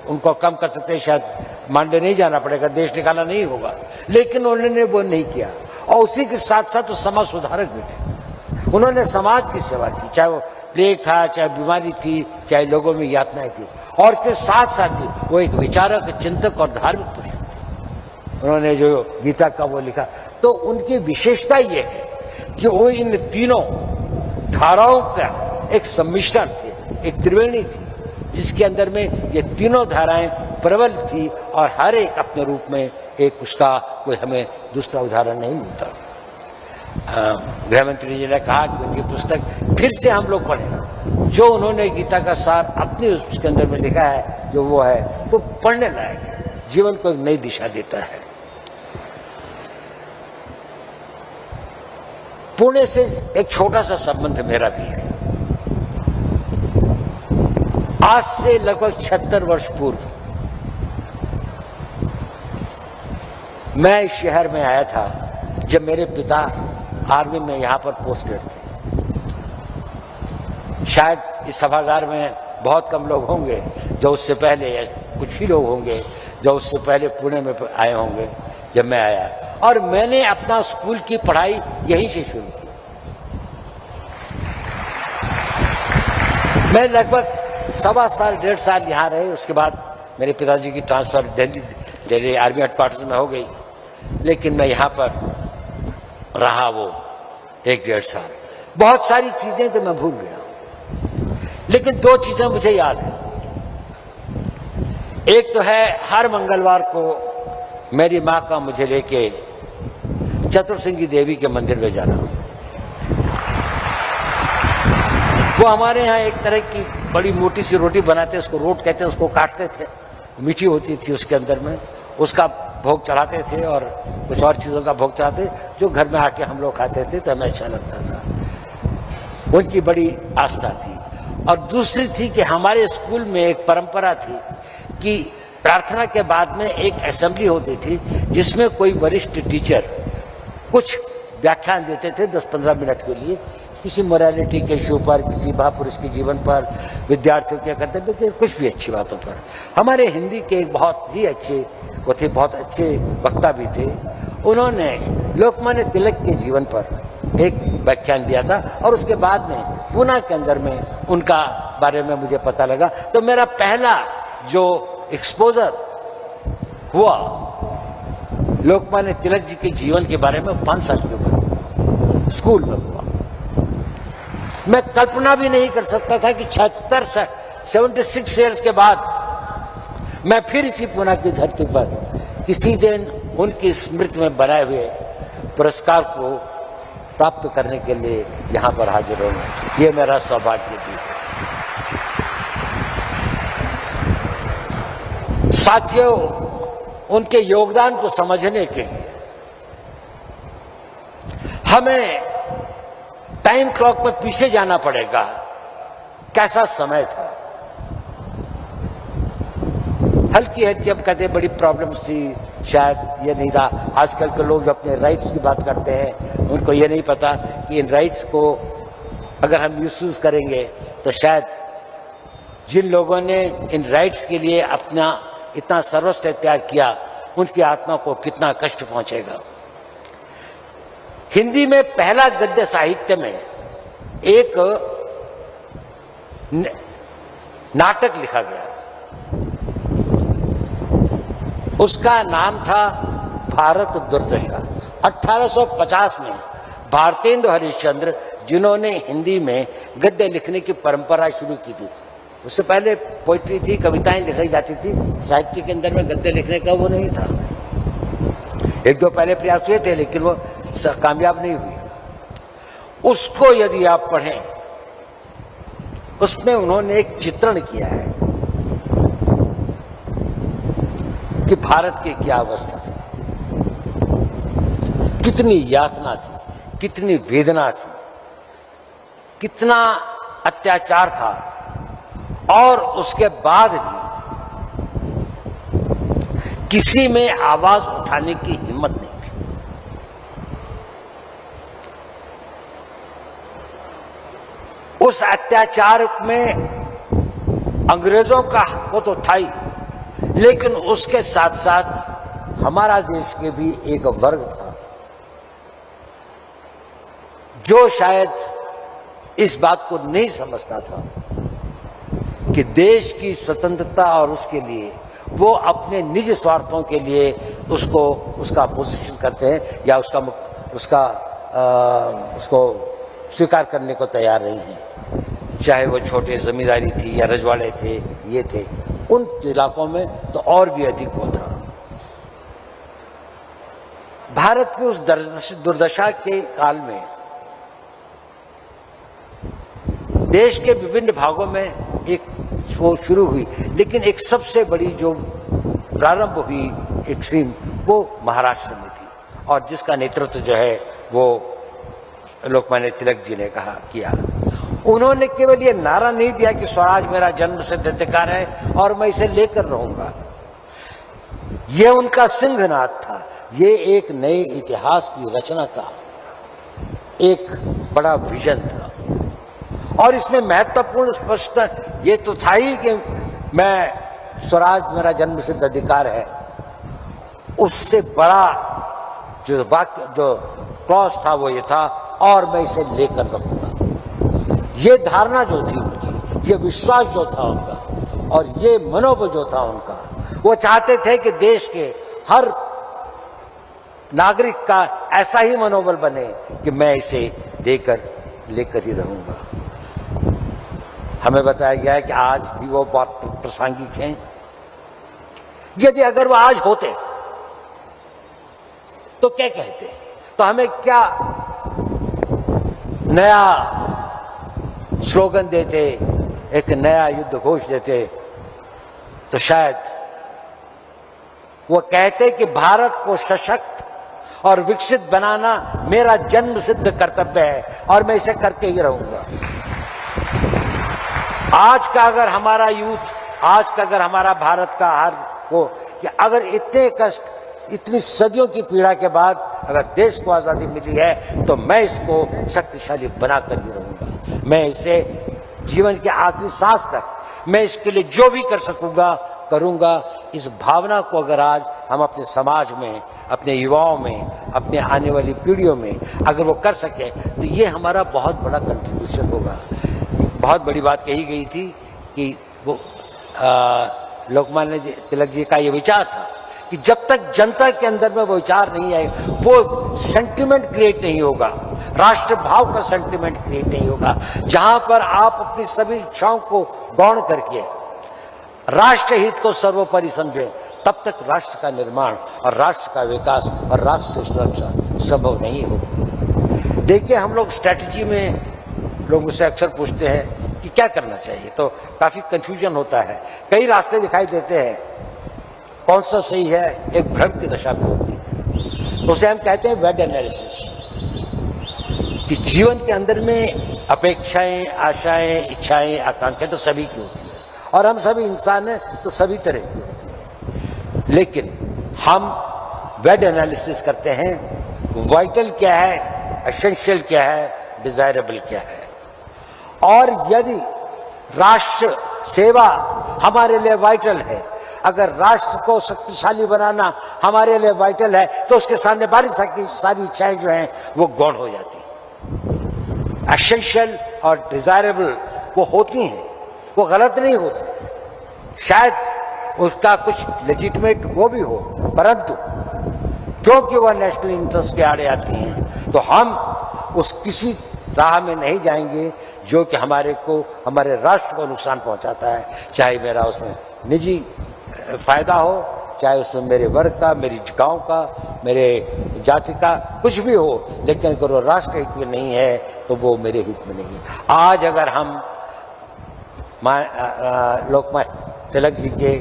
उनको कम कर सकते हैं, शायद मांडे नहीं जाना पड़ेगा, देश निकाला नहीं होगा, लेकिन उन्होंने वो नहीं किया। और उसी के साथ साथ तो समाज सुधारक भी थे। उन्होंने समाज की सेवा की, चाहे वो प्लेग था, चाहे बीमारी थी, चाहे लोगों में यातनाएं थी। और इसके साथ साथ ही वो एक विचारक, चिंतक और धार्मिक पुरुष थे। उन्होंने जो गीता का वो लिखा, तो उनकी विशेषता ये है कि वो इन तीनों धाराओं का एक सम्मिश्रण थे, एक त्रिवेणी थी, जिसके अंदर में ये तीनों धाराएं प्रबल थी और हर एक अपने रूप में एक उसका कोई हमें दूसरा उदाहरण नहीं मिलता। गृह मंत्री जी ने कहा कि उनकी पुस्तक फिर से हम लोग पढ़ें, जो उन्होंने गीता का सार अपने उसके अंदर में लिखा है जो वो है तो पढ़ने लायक है, जीवन को एक नई दिशा देता है। पुणे से एक छोटा सा संबंध मेरा भी है। आज से लगभग 76 वर्ष पूर्व मैं इस शहर में आया था जब मेरे पिता आर्मी में यहां पर पोस्टेड थे। शायद इस सभागार में बहुत कम लोग होंगे जो उससे पहले, या कुछ ही लोग होंगे जो उससे पहले पुणे में आए होंगे जब मैं आया, और मैंने अपना स्कूल की पढ़ाई यहीं से शुरू की। मैं लगभग 1.25 साल 1.5 साल यहाँ रहे, उसके बाद मेरे पिताजी की ट्रांसफर दिल्ली आर्मी हेडक्वार्टर्स में हो गई, लेकिन मैं यहाँ पर रहा वो 1-1.5 साल। बहुत सारी चीजें तो मैं भूल गया, लेकिन 2 चीजें मुझे याद है। एक तो है हर मंगलवार को मेरी माँ का मुझे लेके चतुर्सिंगी देवी के मंदिर में जाना। वो हमारे यहाँ एक तरह की बड़ी मोटी सी रोटी बनाते, उसको रोट कहते हैं, उसको काटते थे, मीठी होती थी उसके अंदर में, उसका भोग चढ़ाते थे और कुछ और चीज़ों का भोग चढ़ाते, जो घर में आके हम लोग खाते थे तो हमें अच्छा लगता था। उनकी बड़ी आस्था थी। और दूसरी थी कि हमारे स्कूल में एक परंपरा थी कि प्रार्थना के बाद में एक असेंबली होती थी जिसमें कोई वरिष्ठ टीचर कुछ व्याख्यान देते थे 10-15 मिनट के लिए, किसी मोरालिटी के इशू पर, किसी महापुरुष के जीवन पर, विद्यार्थियों के कर्तव्य के, कुछ भी अच्छी बातों पर। हमारे हिंदी के बहुत ही अच्छे वो थे, बहुत अच्छे वक्ता भी थे। उन्होंने लोकमान्य तिलक के जीवन पर एक व्याख्यान दिया था और उसके बाद में पूना के अंदर में उनका बारे में मुझे पता लगा। तो मेरा पहला जो एक्सपोजर हुआ लोकमान्य तिलक जी के जीवन के बारे में 5 साल की उम्र स्कूल में हुआ। मैं कल्पना भी नहीं कर सकता था कि 76 ईयर्स के बाद मैं फिर इसी पूना की धरती पर किसी दिन उनकी स्मृति में बनाए हुए पुरस्कार को प्राप्त करने के लिए यहाँ पर हाजिर हूँ। ये मेरा सौभाग्य भी है। साथियों, उनके योगदान को समझने के लिए हमें टाइम क्लॉक में पीछे जाना पड़ेगा। कैसा समय था, हल्की हल्की, अब कहते बड़ी प्रॉब्लम्स थी, शायद ये नहीं था। आजकल के लोग जो अपने राइट्स की बात करते हैं उनको ये नहीं पता कि इन राइट्स को अगर हम मिसयूज करेंगे तो शायद जिन लोगों ने इन राइट्स के लिए अपना इतना सर्वस्व त्याग किया उनकी आत्मा को कितना कष्ट पहुंचेगा। हिंदी में पहला गद्य साहित्य में एक नाटक लिखा गया, उसका नाम था भारत दुर्दशा। 1850 में भारतेंदु हरिश्चंद्र, जिन्होंने हिंदी में गद्य लिखने की परंपरा शुरू की थी। उससे पहले पोइट्री थी, कविताएं लिखी जाती थी, साहित्य के अंदर में गद्य लिखने का वो नहीं था। 1-2 पहले प्रयास हुए थे लेकिन वो कामयाब नहीं हुई। उसको यदि आप पढ़ें, उसमें उन्होंने एक चित्रण किया है कि भारत की क्या अवस्था थी, कितनी यातना थी, कितनी वेदना थी, कितना अत्याचार था, और उसके बाद भी किसी में आवाज उठाने की हिम्मत नहीं थी। उस अत्याचार में अंग्रेजों का वो तो था ही, लेकिन उसके साथ साथ हमारा देश के भी एक वर्ग था जो शायद इस बात को नहीं समझता था कि देश की स्वतंत्रता और उसके लिए वो अपने निजी स्वार्थों के लिए उसका अपोजिशन करते हैं या उसको स्वीकार करने को तैयार नहीं है। चाहे वो छोटे जमींदारी थी या रजवाड़े थे, ये थे, उन इलाकों में तो और भी अधिक होता। भारत की उस दुर्दशा के काल में देश के विभिन्न भागों में एक वो शुरू हुई, लेकिन एक सबसे बड़ी जो प्रारंभ हुई एक स्ट्रीम वो महाराष्ट्र में थी, और जिसका नेतृत्व जो है वो लोकमान्य तिलक जी ने किया। उन्होंने केवल ये नारा नहीं दिया कि स्वराज मेरा जन्म सिद्ध अधिकार है और मैं इसे लेकर रहूंगा, ये उनका सिंहनाद था। ये एक नए इतिहास की रचना का एक बड़ा विजन था, और इसमें महत्वपूर्ण स्पष्टता ये तो था ही कि मैं स्वराज मेरा जन्म सिद्ध अधिकार है, उससे बड़ा जो वाक्य जो क्लॉज था वो ये था, और मैं इसे लेकर रहूंगा। ये धारणा जो थी उनकी, ये विश्वास जो था उनका, और ये मनोबल जो था उनका, वो चाहते थे कि देश के हर नागरिक का ऐसा ही मनोबल बने कि मैं इसे लेकर ही रहूंगा। हमें बताया गया है कि आज भी वो बहुत प्रासंगिक हैं। यदि अगर वो आज होते तो क्या कहते, तो हमें क्या नया स्लोगन देते, एक नया युद्ध घोष देते, तो शायद वो कहते कि भारत को सशक्त और विकसित बनाना मेरा जन्म सिद्ध कर्तव्य है और मैं इसे करके ही रहूंगा। आज का अगर हमारा यूथ, आज का अगर हमारा भारत का हर को, कि अगर इतने कष्ट, इतनी सदियों की पीड़ा के बाद अगर देश को आजादी मिली है, तो मैं इसको शक्तिशाली बनाकर ही रहूंगा। मैं इसे जीवन के आखिरी सांस तक मैं इसके लिए जो भी कर सकूंगा करूंगा। इस भावना को अगर आज हम अपने समाज में, अपने युवाओं में, अपने आने वाली पीढ़ियों में अगर वो कर सके, तो ये हमारा बहुत बड़ा कंट्रीब्यूशन होगा। बहुत बड़ी बात कही गई थी कि वो लोकमान्य तिलक जी का ये विचार था कि जब तक जनता के अंदर में वो विचार नहीं आए, वो सेंटिमेंट क्रिएट नहीं होगा, राष्ट्रभाव का सेंटिमेंट क्रिएट नहीं होगा, जहां पर आप अपनी सभी इच्छाओं को गौण करके राष्ट्र हित को सर्वोपरि समझें, तब तक राष्ट्र का निर्माण और राष्ट्र का विकास और राष्ट्र से सुरक्षा संभव नहीं होगी। देखिए, हम लोग स्ट्रैटेजी में लोग मुझसे अक्सर पूछते हैं कि क्या करना चाहिए, तो काफी कंफ्यूजन होता है, कई रास्ते दिखाई देते हैं, कौन सा सही है, एक भ्रम की दशा में होती है। तो उसे हम कहते हैं वेड एनालिसिस, कि जीवन के अंदर में अपेक्षाएं, आशाएं, इच्छाएं, आकांक्षाएं तो सभी की होती है, और हम सभी इंसान हैं तो सभी तरह की होती है, लेकिन हम वेड एनालिसिस करते हैं, वाइटल क्या है, एसेंशियल क्या है, डिजायरेबल क्या है। और यदि राष्ट्र सेवा हमारे लिए वाइटल है, अगर राष्ट्र को शक्तिशाली बनाना हमारे लिए वाइटल है, तो उसके सामने सारी इच्छाएं जो हैं वो गौण हो जाती हैं। एसेंशियल और डिजायरेबल वो होती हैं, वो गलत नहीं होती, शायद उसका कुछ लेजिटिमेट वो भी हो, परंतु क्योंकि वह नेशनल इंटरेस्ट के आड़े आती हैं, तो हम उस किसी राह में नहीं जाएंगे जो कि हमारे राष्ट्र को नुकसान पहुंचाता है, चाहे मेरा उसमें निजी फायदा हो, चाहे उसमें मेरे वर्ग का, मेरी गांव का, मेरे जाति का कुछ भी हो, लेकिन अगर वो राष्ट्र हित में नहीं है तो वो मेरे हित में नहीं है। आज अगर हम लोकमान्य तिलक जी के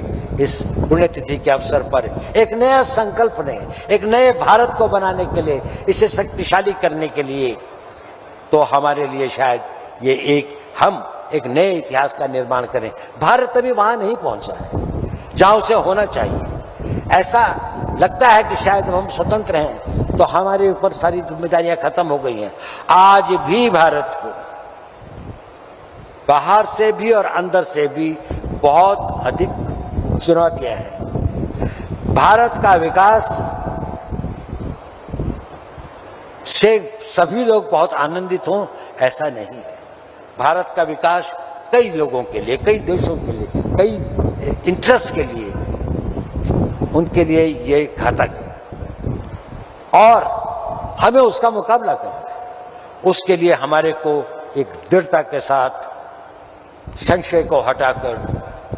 इस पुण्यतिथि के अवसर पर एक नया संकल्प ने, एक नए भारत को बनाने के लिए, इसे शक्तिशाली करने के लिए, तो हमारे लिए शायद ये हम एक नए इतिहास का निर्माण करें। भारत अभी वहां नहीं पहुंचा है जहां उसे होना चाहिए। ऐसा लगता है कि शायद हम स्वतंत्र हैं तो हमारे ऊपर सारी जिम्मेदारियां खत्म हो गई हैं। आज भी भारत को बाहर से भी और अंदर से भी बहुत अधिक चुनौतियां हैं। भारत का विकास से सभी लोग बहुत आनंदित हों ऐसा नहीं है। भारत का विकास कई लोगों के लिए, कई देशों के लिए, कई इंटरेस्ट के लिए, उनके लिए ये घातक है और हमें उसका मुकाबला करना है। उसके लिए हमारे को एक दृढ़ता के साथ संशय को हटाकर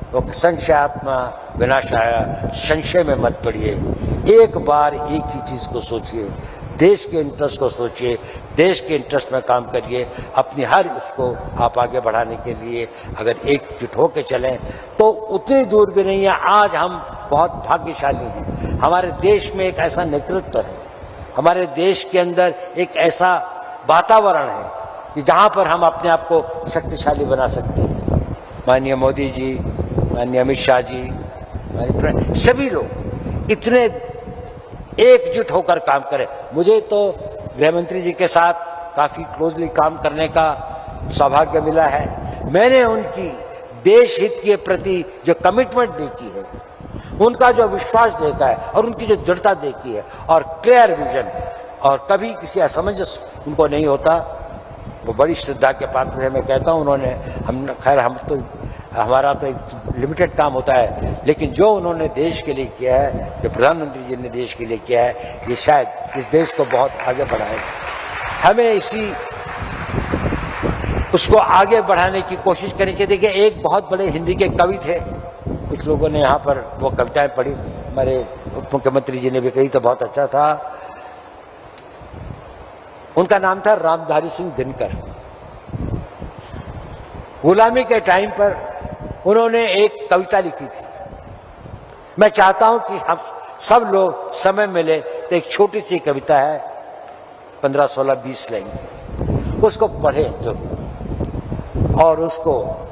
वो संशयात्मा विनाशाय, संशय में मत पड़िए। एक बार एक ही चीज को सोचिए, देश के इंटरेस्ट को सोचिए, देश के इंटरेस्ट में काम करिए। अपनी हर उसको आप आगे बढ़ाने के लिए अगर एकजुट होकर चलें तो उतनी दूर भी नहीं है। आज हम बहुत भाग्यशाली हैं, हमारे देश में एक ऐसा नेतृत्व है, हमारे देश के अंदर एक ऐसा वातावरण है कि जहां पर हम अपने आप को शक्तिशाली बना सकते हैं। माननीय मोदी जी, माननीय अमित शाह जी, हमारे फ्रेंड, सभी लोग इतने एकजुट होकर काम करें। मुझे तो गृह मंत्री जी के साथ काफी क्लोजली काम करने का सौभाग्य मिला है। मैंने उनकी देश हित के प्रति जो कमिटमेंट देखी है, उनका जो विश्वास देखा है और उनकी जो दृढ़ता देखी है और क्लियर विजन, और कभी किसी असमंजस उनको नहीं होता, वो बड़ी श्रद्धा के पात्र है। मैं कहता हूँ उन्होंने, हम हमारा तो एक लिमिटेड काम होता है, लेकिन जो उन्होंने देश के लिए किया है, जो प्रधानमंत्री जी ने देश के लिए किया है, ये शायद इस देश को बहुत आगे बढ़ाएगा। हमें इसी उसको आगे बढ़ाने की कोशिश करनी चाहिए। देखिए, एक बहुत बड़े हिंदी के कवि थे, कुछ लोगों ने यहाँ पर वो कविताएं पढ़ी, हमारे उप मुख्यमंत्री जी ने भी कही तो बहुत अच्छा था। उनका नाम था रामधारी सिंह दिनकर। गुलामी के टाइम पर उन्होंने एक कविता लिखी थी। मैं चाहता हूं कि हम सब लोग समय मिले तो एक छोटी सी कविता है, 15, 16, 20 लाइन की, उसको पढ़ें जो, और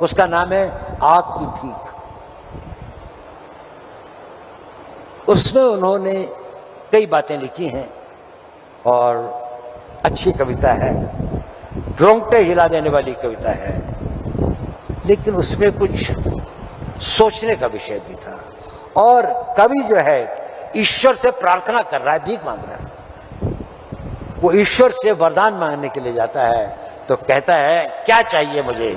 उसका नाम है आग की भीख। उसमें उन्होंने कई बातें लिखी हैं और अच्छी कविता है, रोंगटे हिला देने वाली कविता है, लेकिन उसमें कुछ सोचने का विषय भी था। और कवि जो है ईश्वर से प्रार्थना कर रहा है, भीख मांग रहा है। वो ईश्वर से वरदान मांगने के लिए जाता है तो कहता है, क्या चाहिए मुझे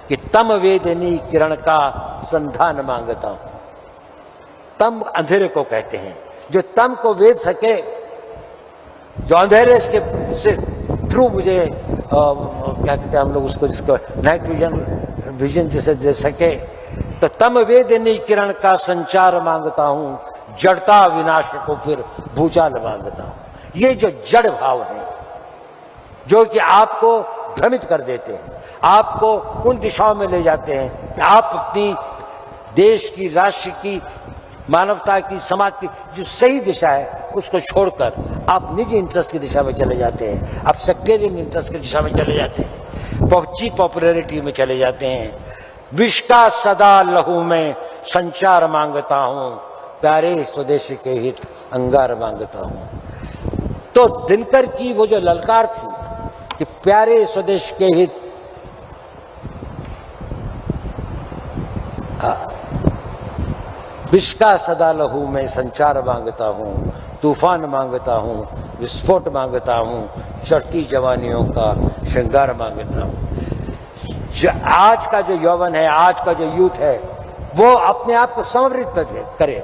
कि तम वेदनी किरण का संधान मांगता हूं। तम अंधेरे को कहते हैं, जो तम को वेद सके, जो अंधेरे से थ्रू मुझे क्या कहते हैं हम लोग उसको, जिसको नाइट विजन जिसे दे सके, तो तम वेदनी किरण का संचार मांगता हूं, जड़ता विनाश को फिर भूचाल मांगता हूं। ये जो जड़ भाव है जो कि आपको भ्रमित कर देते हैं, आपको उन दिशाओं में ले जाते हैं कि आप अपनी देश की, राष्ट्र की, मानवता की, समाज की जो सही दिशा है उसको छोड़कर आप निजी इंटरेस्ट की दिशा में चले जाते हैं, आप सेक्टेरियन इंटरेस्ट की दिशा में चले जाते हैं, चीप पॉपुलैरिटी में चले जाते हैं। विष का सदा लहू में संचार मांगता हूं, प्यारे स्वदेश के हित अंगार मांगता हूं। तो दिनकर की वो जो ललकार थी कि प्यारे स्वदेश के हित, विष का सदा लहू में संचार मांगता हूं, तूफान मांगता हूं, विस्फोट मांगता हूं, चढ़ती जवानियों का श्रृंगार मांगता हूं। आज का जो यौवन है, आज का जो यूथ है, वो अपने आप को समर्पित करे,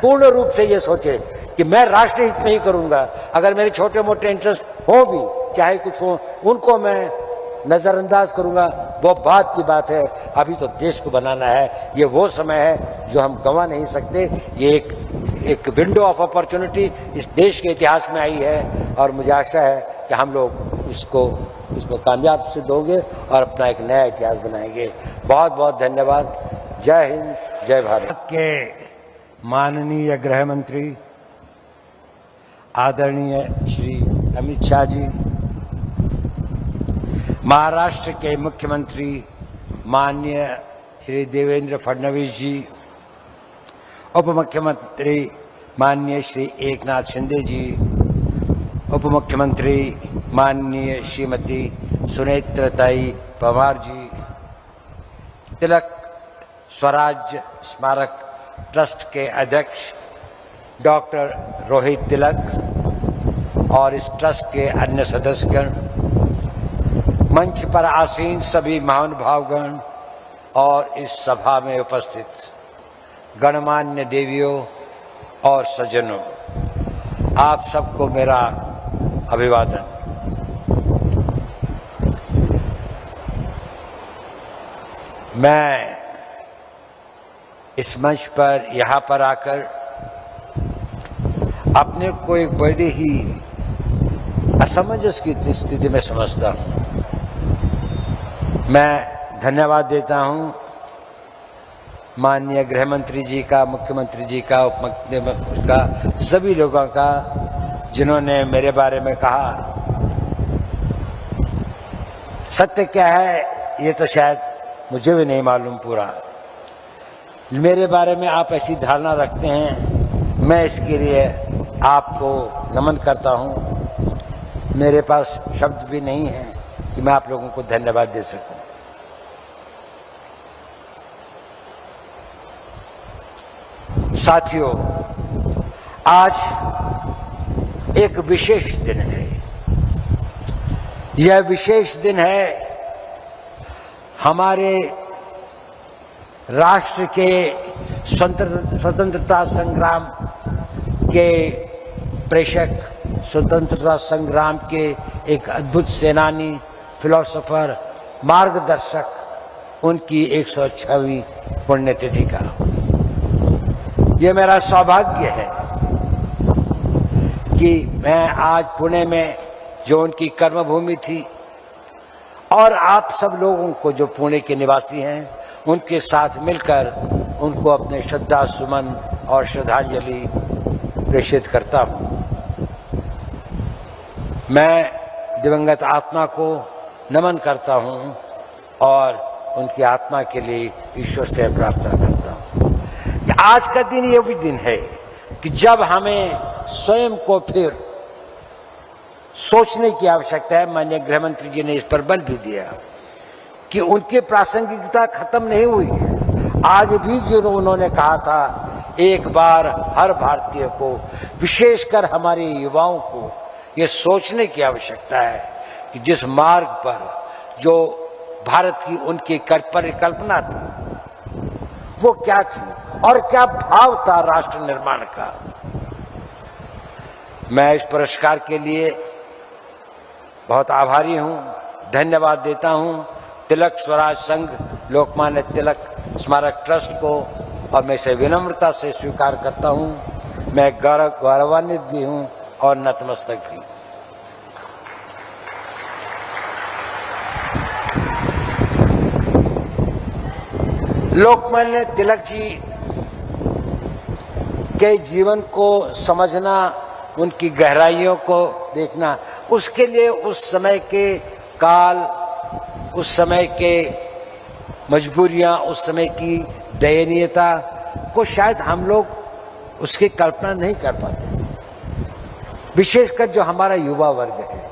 पूर्ण रूप से ये सोचे कि मैं राष्ट्र हित में ही करूंगा। अगर मेरे छोटे मोटे इंटरेस्ट हो भी, चाहे कुछ हो, उनको मैं नजरअंदाज करूंगा, वो बात की बात है। अभी तो देश को बनाना है, ये वो समय है जो हम गंवा नहीं सकते। ये एक विंडो ऑफ अपॉर्चुनिटी इस देश के इतिहास में आई है और मुझे आशा है कि हम लोग इसमें कामयाब सिद्ध होंगे और अपना एक नया इतिहास बनाएंगे। बहुत बहुत धन्यवाद। जय हिंद, जय भारत। के माननीय गृह मंत्री आदरणीय श्री अमित शाह जी, महाराष्ट्र के मुख्यमंत्री माननीय श्री देवेंद्र फडणवीस जी, उप मुख्यमंत्री माननीय श्री एकनाथ शिंदे जी, उप मुख्यमंत्री माननीय श्रीमती सुनेत्रताई पवार जी, तिलक स्वराज स्मारक ट्रस्ट के अध्यक्ष डॉक्टर रोहित तिलक और इस ट्रस्ट के अन्य सदस्यगण, मंच पर आसीन सभी महानुभावगण और इस सभा में उपस्थित गणमान्य देवियों और सज्जनों, आप सबको मेरा अभिवादन। मैं इस मंच पर यहाँ पर आकर अपने को एक बड़ी ही असमंजस की स्थिति में समझता हूँ। मैं धन्यवाद देता हूँ माननीय गृह मंत्री जी का, मुख्यमंत्री जी का, उप मुख्यमंत्री का, सभी लोगों का जिन्होंने मेरे बारे में कहा। सत्य क्या है ये तो शायद मुझे भी नहीं मालूम पूरा। मेरे बारे में आप ऐसी धारणा रखते हैं, मैं इसके लिए आपको नमन करता हूं। मेरे पास शब्द भी नहीं है कि मैं आप लोगों को धन्यवाद दे सकूं। साथियों, आज एक विशेष दिन है। यह विशेष दिन है हमारे राष्ट्र के स्वतंत्रता संग्राम के प्रेषक, स्वतंत्रता संग्राम के एक अद्भुत सेनानी, फिलोसोफर, मार्गदर्शक, उनकी 106वीं पुण्यतिथि का। ये मेरा सौभाग्य है कि मैं आज पुणे में, जो उनकी कर्मभूमि थी, और आप सब लोगों को जो पुणे के निवासी हैं, उनके साथ मिलकर उनको अपने श्रद्धा सुमन और श्रद्धांजलि प्रेषित करता हूं। मैं दिवंगत आत्मा को नमन करता हूं और उनकी आत्मा के लिए ईश्वर से प्रार्थना करता हूं। आज का दिन ये भी दिन है कि जब हमें स्वयं को फिर सोचने की आवश्यकता है। माननीय गृह मंत्री जी ने इस पर बल भी दिया कि उनकी प्रासंगिकता खत्म नहीं हुई है। आज भी जो उन्होंने कहा था, एक बार हर भारतीय को, विशेषकर हमारे युवाओं को, ये सोचने की आवश्यकता है कि जिस मार्ग पर जो भारत की उनकी परिकल्पना थी वो क्या थी और क्या भाव था राष्ट्र निर्माण का। मैं इस पुरस्कार के लिए बहुत आभारी हूं, धन्यवाद देता हूं तिलक स्वराज संघ, लोकमान्य तिलक स्मारक ट्रस्ट को, और मैं इसे विनम्रता से स्वीकार करता हूं। मैं गौरवान्वित भी हूं और नतमस्तक भी। लोकमान्य तिलक जी के जीवन को समझना, उनकी गहराइयों को देखना, उसके लिए उस समय के काल, उस समय के मजबूरियां, उस समय की दयनीयता को शायद हम लोग उसकी कल्पना नहीं कर पाते। विशेषकर जो हमारा युवा वर्ग है,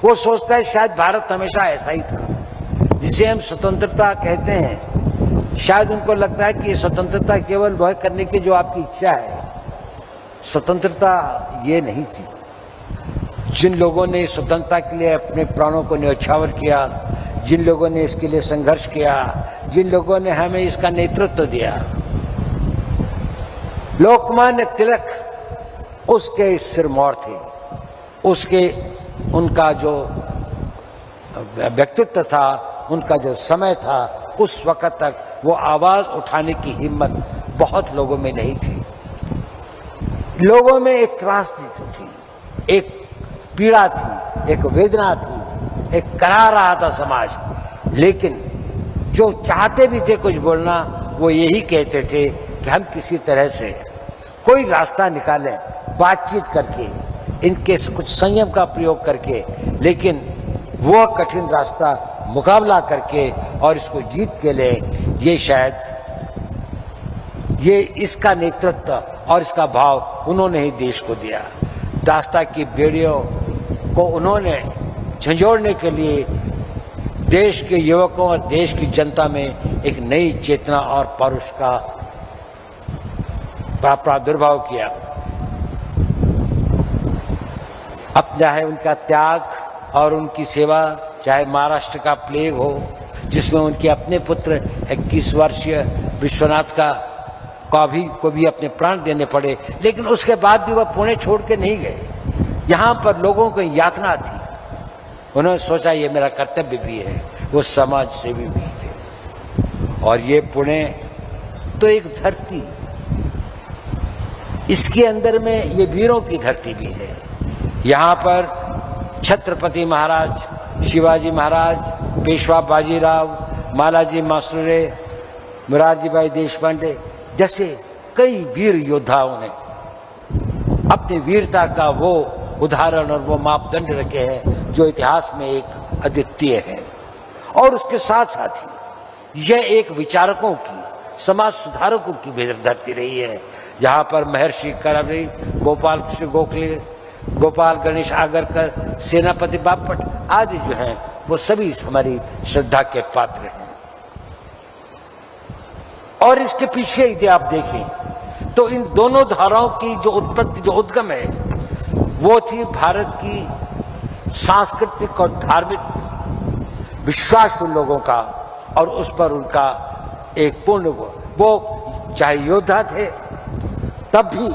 वो सोचता है शायद भारत हमेशा ऐसा ही था, जिसे हम स्वतंत्रता कहते हैं। शायद उनको लगता है कि स्वतंत्रता केवल वह करने की जो आपकी इच्छा है। स्वतंत्रता ये नहीं थी। जिन लोगों ने स्वतंत्रता के लिए अपने प्राणों को न्यौछावर किया, जिन लोगों ने इसके लिए संघर्ष किया, जिन लोगों ने हमें इसका नेतृत्व दिया, लोकमान्य तिलक उसके सिरमौर थे। उसके, उनका जो व्यक्तित्व था, उनका जो समय था, उस वक्त तक वो आवाज उठाने की हिम्मत बहुत लोगों में नहीं थी। लोगों में एक त्रासदी थी, एक पीड़ा थी, एक वेदना थी, एक करा रहा था समाज। लेकिन जो चाहते भी थे कुछ बोलना, वो यही कहते थे कि हम किसी तरह से कोई रास्ता निकालें, बातचीत करके, इनके कुछ संयम का प्रयोग करके, लेकिन वह कठिन रास्ता मुकाबला करके और इसको जीत के ले। ये शायद ये इसका नेतृत्व और इसका भाव उन्होंने ही देश को दिया। दास्ता की बेड़ियों को उन्होंने झंझोड़ने के लिए देश के युवकों और देश की जनता में एक नई चेतना और पौरुष का प्रादुर्भाव किया। अब चाहे उनका त्याग और उनकी सेवा, चाहे महाराष्ट्र का प्लेग हो, जिसमें उनके अपने पुत्र 21 वर्षीय विश्वनाथ को भी अपने प्राण देने पड़े, लेकिन उसके बाद भी वह पुणे छोड़ के नहीं गए। यहाँ पर लोगों को यातना थी, उन्होंने सोचा ये मेरा कर्तव्य भी है। वो समाज सेवी भी थे और ये पुणे तो एक धरती, इसके अंदर में ये वीरों की धरती भी है। यहाँ पर छत्रपति महाराज, शिवाजी महाराज, पेशवा बाजीराव, मालाजी मासुरे, मुरारजी भाई देशपांडे जैसे कई वीर योद्धाओं ने अपनी वीरता का वो उदाहरण और वो मापदंड रखे हैं जो इतिहास में एक अद्वितीय है। और उसके साथ साथ ही यह एक विचारकों की, समाज सुधारकों की भी धरती रही है, जहाँ पर महर्षि करमरी, गोपाल कृष्ण गोखले, गोपाल गणेश आगरकर, सेनापति बापट आदि जो हैं वो सभी हमारी श्रद्धा के पात्र हैं। और इसके पीछे यदि आप देखें तो इन दोनों धाराओं की जो उत्पत्ति, जो उद्गम है, वो थी भारत की सांस्कृतिक और धार्मिक विश्वास उन लोगों का, और उस पर उनका एक पूर्ण वो चाहे योद्धा थे तब भी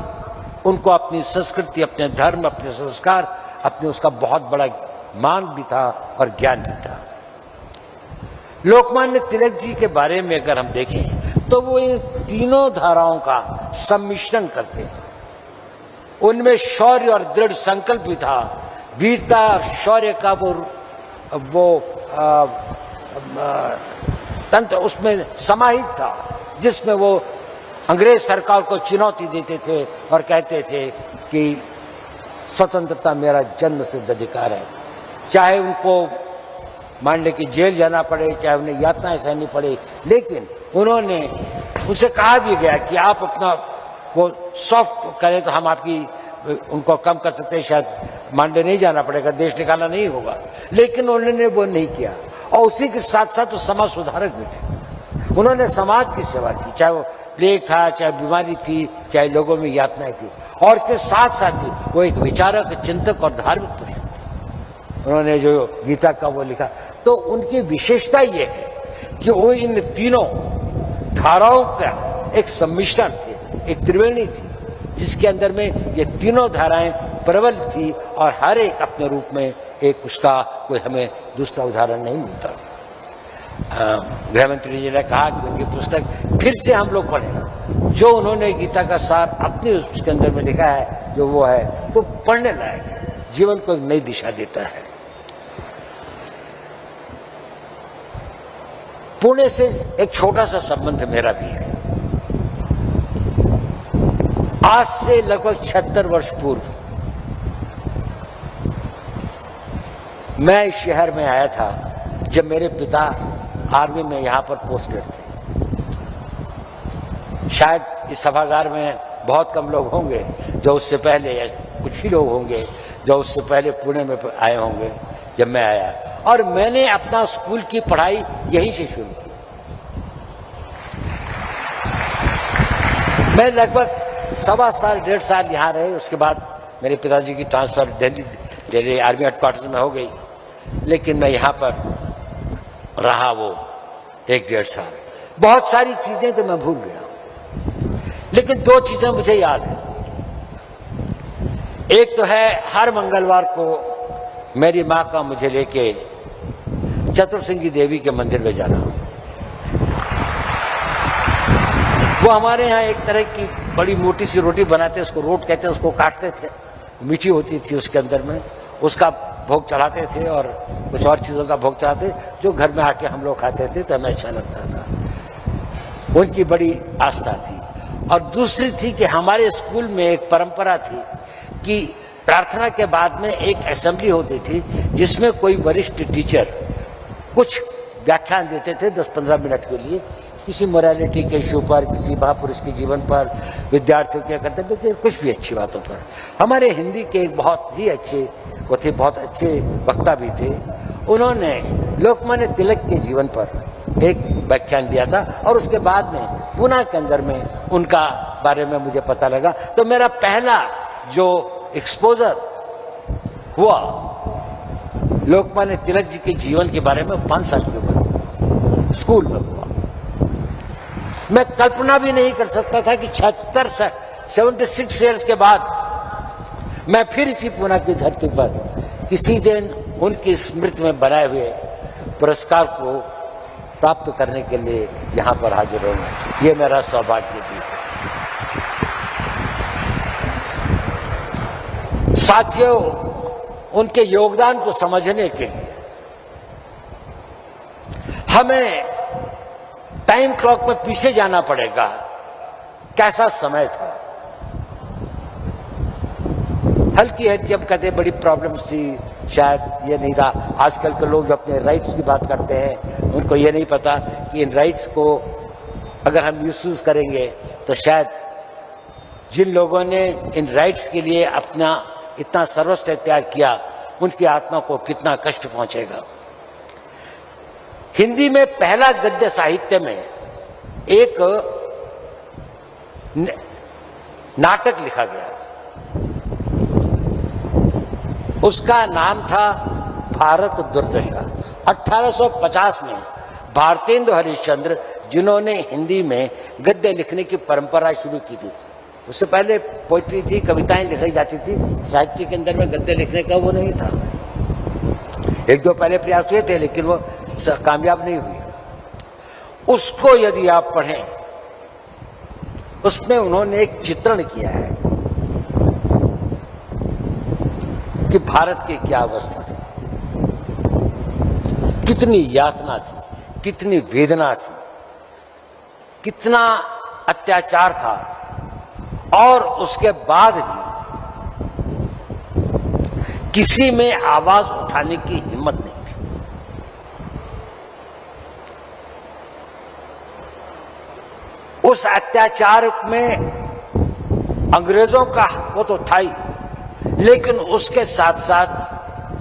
उनको अपनी संस्कृति, अपने धर्म, अपने संस्कार, अपने उसका बहुत बड़ा मान भी था और ज्ञान भी था। लोकमान्य तिलक जी के बारे में अगर हम देखें तो वो इन तीनों धाराओं का सम्मिश्रण करते हैं। उनमें शौर्य और दृढ़ संकल्प भी था, वीरता और शौर्य का वो तंत्र उसमें समाहित था, जिसमें वो अंग्रेज सरकार को चुनौती देते थे और कहते थे कि स्वतंत्रता मेरा जन्म सिद्ध अधिकार है। चाहे उनको मान ले कि जेल जाना पड़े, चाहे उन्हें यातनाएं सहनी पड़े, लेकिन उन्होंने उनसे कहा भी गया कि आप अपना वो सॉफ्ट करें तो हम आपकी उनको कम कर सकते हैं, शायद मांडे नहीं जाना पड़ेगा, देश निकालना नहीं होगा, लेकिन उन्होंने वो नहीं किया। और उसी के साथ साथ तो समाज सुधारक भी थे, उन्होंने समाज की सेवा की, चाहे वो प्लेग था, चाहे बीमारी थी, चाहे लोगों में यातनाएं थी। और इसके साथ साथ ही वो एक विचारक, चिंतक और धार्मिक पुरुष, उन्होंने जो गीता का वो लिखा, तो उनकी विशेषता ये है कि वो इन तीनों धाराओं का एक सम्मिश्रण थे, एक त्रिवेणी थी, जिसके अंदर में ये तीनों धाराएं प्रबल थी और हर एक अपने रूप में एक उसका कोई हमें दूसरा उदाहरण नहीं मिलता। गृहमंत्री जी ने कहा कि उनकी पुस्तक फिर से हम लोग पढ़ें, जो उन्होंने गीता का सार अपने उसके अंदर में लिखा है, जो वो है तो पढ़ने लायक है, जीवन को एक नई दिशा देता है। पुणे से एक छोटा सा संबंध मेरा भी है। आज से लगभग 76 वर्ष पूर्व मैं इस शहर में आया था, जब मेरे पिता आर्मी में यहां पर पोस्टेड थे। शायद इस सभागार में बहुत कम लोग होंगे जो उससे पहले, या कुछ ही लोग होंगे जो उससे पहले पुणे में आए होंगे जब मैं आया, और मैंने अपना स्कूल की पढ़ाई यहीं से शुरू की। मैं लगभग 1.25 साल 1.5 साल यहाँ रहे, उसके बाद मेरे पिताजी की ट्रांसफर दिल्ली आर्मी हेडक्वार्टर्स में हो गई, लेकिन मैं यहाँ पर रहा वो 1-1.5 साल। बहुत सारी चीजें तो मैं भूल गया, लेकिन 2 चीजें मुझे याद है। एक तो है हर मंगलवार को मेरी माँ का मुझे लेके चतुर्सिंगी देवी के मंदिर में जाना। वो हमारे यहाँ एक तरह की बड़ी मोटी सी रोटी बनाते, उसको रोट कहते हैं, उसको काटते थे, मीठी होती थी, उसके अंदर में उसका भोग चढ़ाते थे और कुछ और चीज़ों का भोग चढ़ाते, जो घर में आके हम लोग खाते थे, तो हमें अच्छा लगता था। उनकी बड़ी आस्था थी। और दूसरी थी कि हमारे स्कूल में एक परंपरा थी कि प्रार्थना के बाद में एक असेंबली होती थी, जिसमें कोई वरिष्ठ टीचर कुछ व्याख्यान देते थे 10-15 मिनट के लिए, किसी मोरालिटी के इशू पर, किसी महापुरुष के जीवन पर, विद्यार्थियों के कर्तव्य के, कुछ भी अच्छी बातों पर। हमारे हिंदी के एक बहुत ही अच्छे, वो थे बहुत अच्छे वक्ता भी थे, उन्होंने लोकमान्य तिलक के जीवन पर एक व्याख्यान दिया था, और उसके बाद में पुणे के अंदर में उनका बारे में मुझे पता लगा। तो मेरा पहला जो एक्सपोजर हुआ लोकमान्य तिलक जी के जीवन के बारे में 5 साल की उम्र स्कूल में हुआ। मैं कल्पना भी नहीं कर सकता था कि 76 ईयर्स के बाद मैं फिर इसी पुणे की धरती पर किसी दिन उनकी स्मृति में बनाए हुए पुरस्कार को प्राप्त करने के लिए यहाँ पर हाजिर हूँ। ये मेरा सौभाग्य भी है। साथियों, उनके योगदान को समझने के लिए हमें टाइम क्लॉक में पीछे जाना पड़ेगा। कैसा समय था, हल्की हल्की अब कहते बड़ी प्रॉब्लम्स थी, शायद ये नहीं था। आजकल के लोग जो अपने राइट्स की बात करते हैं उनको ये नहीं पता कि इन राइट्स को अगर हम मिसयूज करेंगे तो शायद जिन लोगों ने इन राइट्स के लिए अपना इतना सर्वस्व त्याग किया उनकी आत्मा को कितना कष्ट पहुंचेगा। हिंदी में पहला गद्य साहित्य में एक नाटक लिखा गया, उसका नाम था भारत दुर्दशा। 1850 में भारतेंदु हरिश्चंद्र, जिन्होंने हिंदी में गद्य लिखने की परंपरा शुरू की थी, उससे पहले पोइट्री थी, कविताएं लिखी जाती थी, साहित्य के अंदर में गद्य लिखने का वो नहीं था। एक दो पहले प्रयास हुए थे लेकिन वो कामयाब नहीं हुई। उसको यदि आप पढ़ें, उसमें उन्होंने एक चित्रण किया है कि भारत की क्या अवस्था थी, कितनी यातना थी, कितनी वेदना थी, कितना अत्याचार था, और उसके बाद भी किसी में आवाज उठाने की हिम्मत नहीं थी। उस अत्याचार में अंग्रेजों का वो तो था ही, लेकिन उसके साथ साथ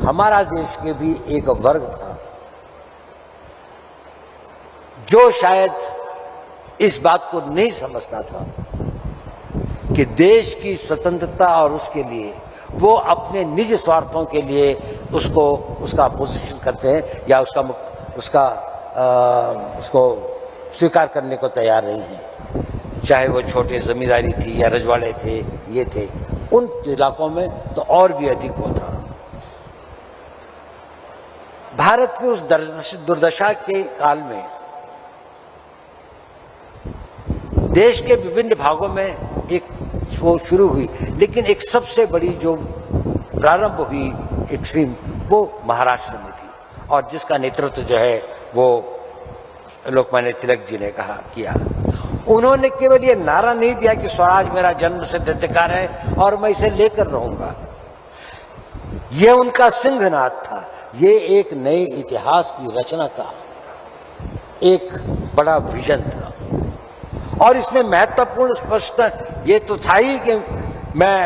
हमारा देश के भी एक वर्ग था जो शायद इस बात को नहीं समझता था कि देश की स्वतंत्रता और उसके लिए वो अपने निज स्वार्थों के लिए उसका अपोजिशन करते हैं या उसको स्वीकार करने को तैयार नहीं है। चाहे वो छोटे जमींदारी थी या रजवाड़े थे, ये थे, उन इलाकों में तो और भी अधिक वो था। भारत की उस दुर्दशा के काल में देश के विभिन्न भागों में एक वो शुरू हुई, लेकिन एक सबसे बड़ी जो प्रारंभ हुई एक स्ट्रीम वो महाराष्ट्र में थी, और जिसका नेतृत्व जो है वो लोकमान्य तिलक जी ने किया। उन्होंने केवल ये नारा नहीं दिया कि स्वराज मेरा जन्मसिद्ध अधिकार है और मैं इसे लेकर रहूंगा, ये उनका सिंहनाद था। ये एक नए इतिहास की रचना का एक बड़ा विजन था, और इसमें महत्वपूर्ण स्पष्ट ये तो था ही कि मैं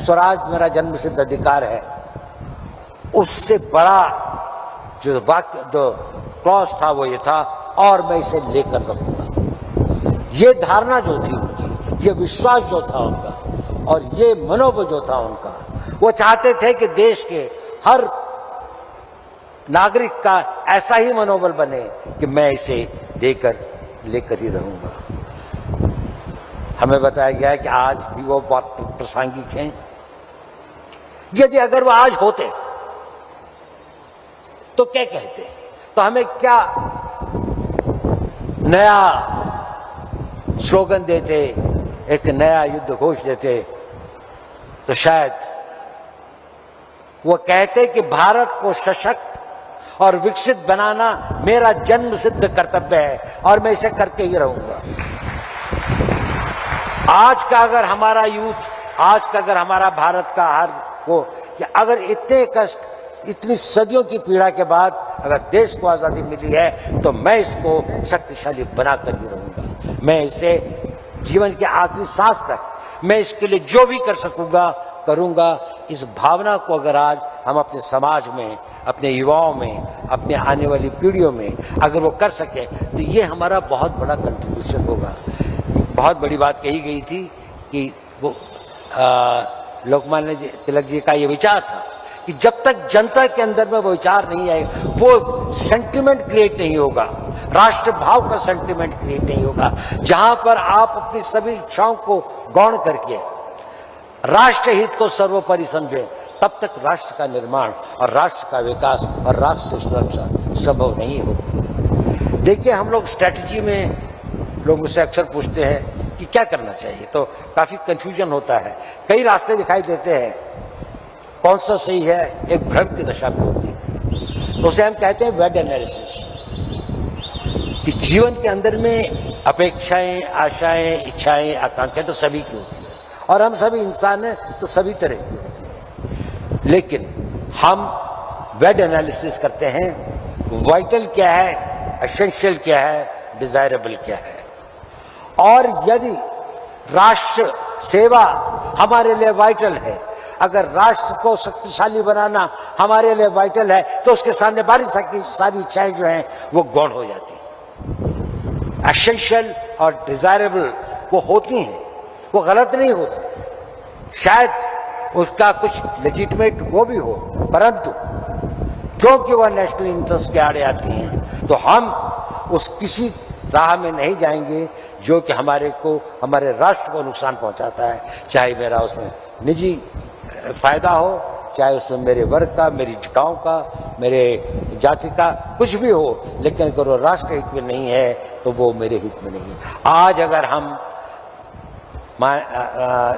स्वराज मेरा जन्मसिद्ध अधिकार है, उससे बड़ा जो वाक्य जो क्लॉज था वो ये था, और मैं इसे लेकर रहूंगा। ये धारणा जो थी उनकी, ये विश्वास जो था उनका, और ये मनोबल जो था उनका, वो चाहते थे कि देश के हर नागरिक का ऐसा ही मनोबल बने कि मैं इसे लेकर ही रहूंगा। हमें बताया गया है कि आज भी वो बात प्रासंगिक है। यदि अगर वो आज होते तो क्या कहते, तो हमें क्या नया स्लोगन देते, एक नया युद्ध घोष देते, तो शायद वो कहते कि भारत को सशक्त और विकसित बनाना मेरा जन्म सिद्ध कर्तव्य है और मैं इसे करके ही रहूंगा। आज का अगर हमारा यूथ, आज का अगर हमारा भारत का हर को, कि अगर इतने कष्ट, इतनी सदियों की पीड़ा के बाद अगर देश को आजादी मिली है तो मैं इसको शक्तिशाली बनाकर ही रहूंगा। मैं इसे जीवन के आखिरी सांस तक मैं इसके लिए जो भी कर सकूंगा करूंगा। इस भावना को अगर आज हम अपने समाज में, अपने युवाओं में, अपने आने वाली पीढ़ियों में अगर वो कर सके तो ये हमारा बहुत बड़ा कंट्रीब्यूशन होगा। बहुत बड़ी बात कही गई थी कि वो लोकमान्य तिलक जी का ये विचार था कि जब तक जनता के अंदर में वो विचार नहीं आएगा, वो सेंटिमेंट क्रिएट नहीं होगा, राष्ट्र भाव का सेंटिमेंट क्रिएट नहीं होगा, जहां पर आप अपनी सभी इच्छाओं को गौण करके राष्ट्र हित को सर्वोपरि समझें, तब तक राष्ट्र का निर्माण और राष्ट्र का विकास और राष्ट्र की सुरक्षा संभव नहीं होगी। देखिए, हम लोग स्ट्रैटेजी में लोग मुझसे अक्सर पूछते हैं कि क्या करना चाहिए, तो काफी कंफ्यूजन होता है, कई रास्ते दिखाई देते हैं, कौन सा सही है, एक भ्रम की दशा में होती है। तो उसे हम कहते हैं वेड एनालिसिस, कि जीवन के अंदर में अपेक्षाएं, आशाएं, इच्छाएं, आकांक्षाएं तो सभी की होती है, और हम सभी इंसान हैं तो सभी तरह की होती है। लेकिन हम वेड एनालिसिस करते हैं, वाइटल क्या है, एसेंशियल क्या है, डिजायरेबल क्या है। और यदि राष्ट्र सेवा हमारे लिए वाइटल है, अगर राष्ट्र को शक्तिशाली बनाना हमारे लिए वाइटल है, तो उसके सामने सारी इच्छाएं जो हैं वो गौण हो जाती हैं। एसेंशियल और डिजायरेबल वो होती हैं, वो गलत नहीं होती, शायद उसका कुछ लेजिटिमेट वो भी हो, परंतु क्योंकि वह नेशनल इंटरेस्ट के आड़े आती हैं, तो हम उस किसी राह में नहीं जाएंगे जो कि हमारे राष्ट्र को नुकसान पहुंचाता है, चाहे मेरा उसमें निजी फायदा हो, चाहे उसमें मेरे वर्ग का, मेरी गांव का, मेरे जाति का कुछ भी हो, लेकिन अगर वो राष्ट्र हित में नहीं है तो वो मेरे हित में नहीं है। आज अगर हम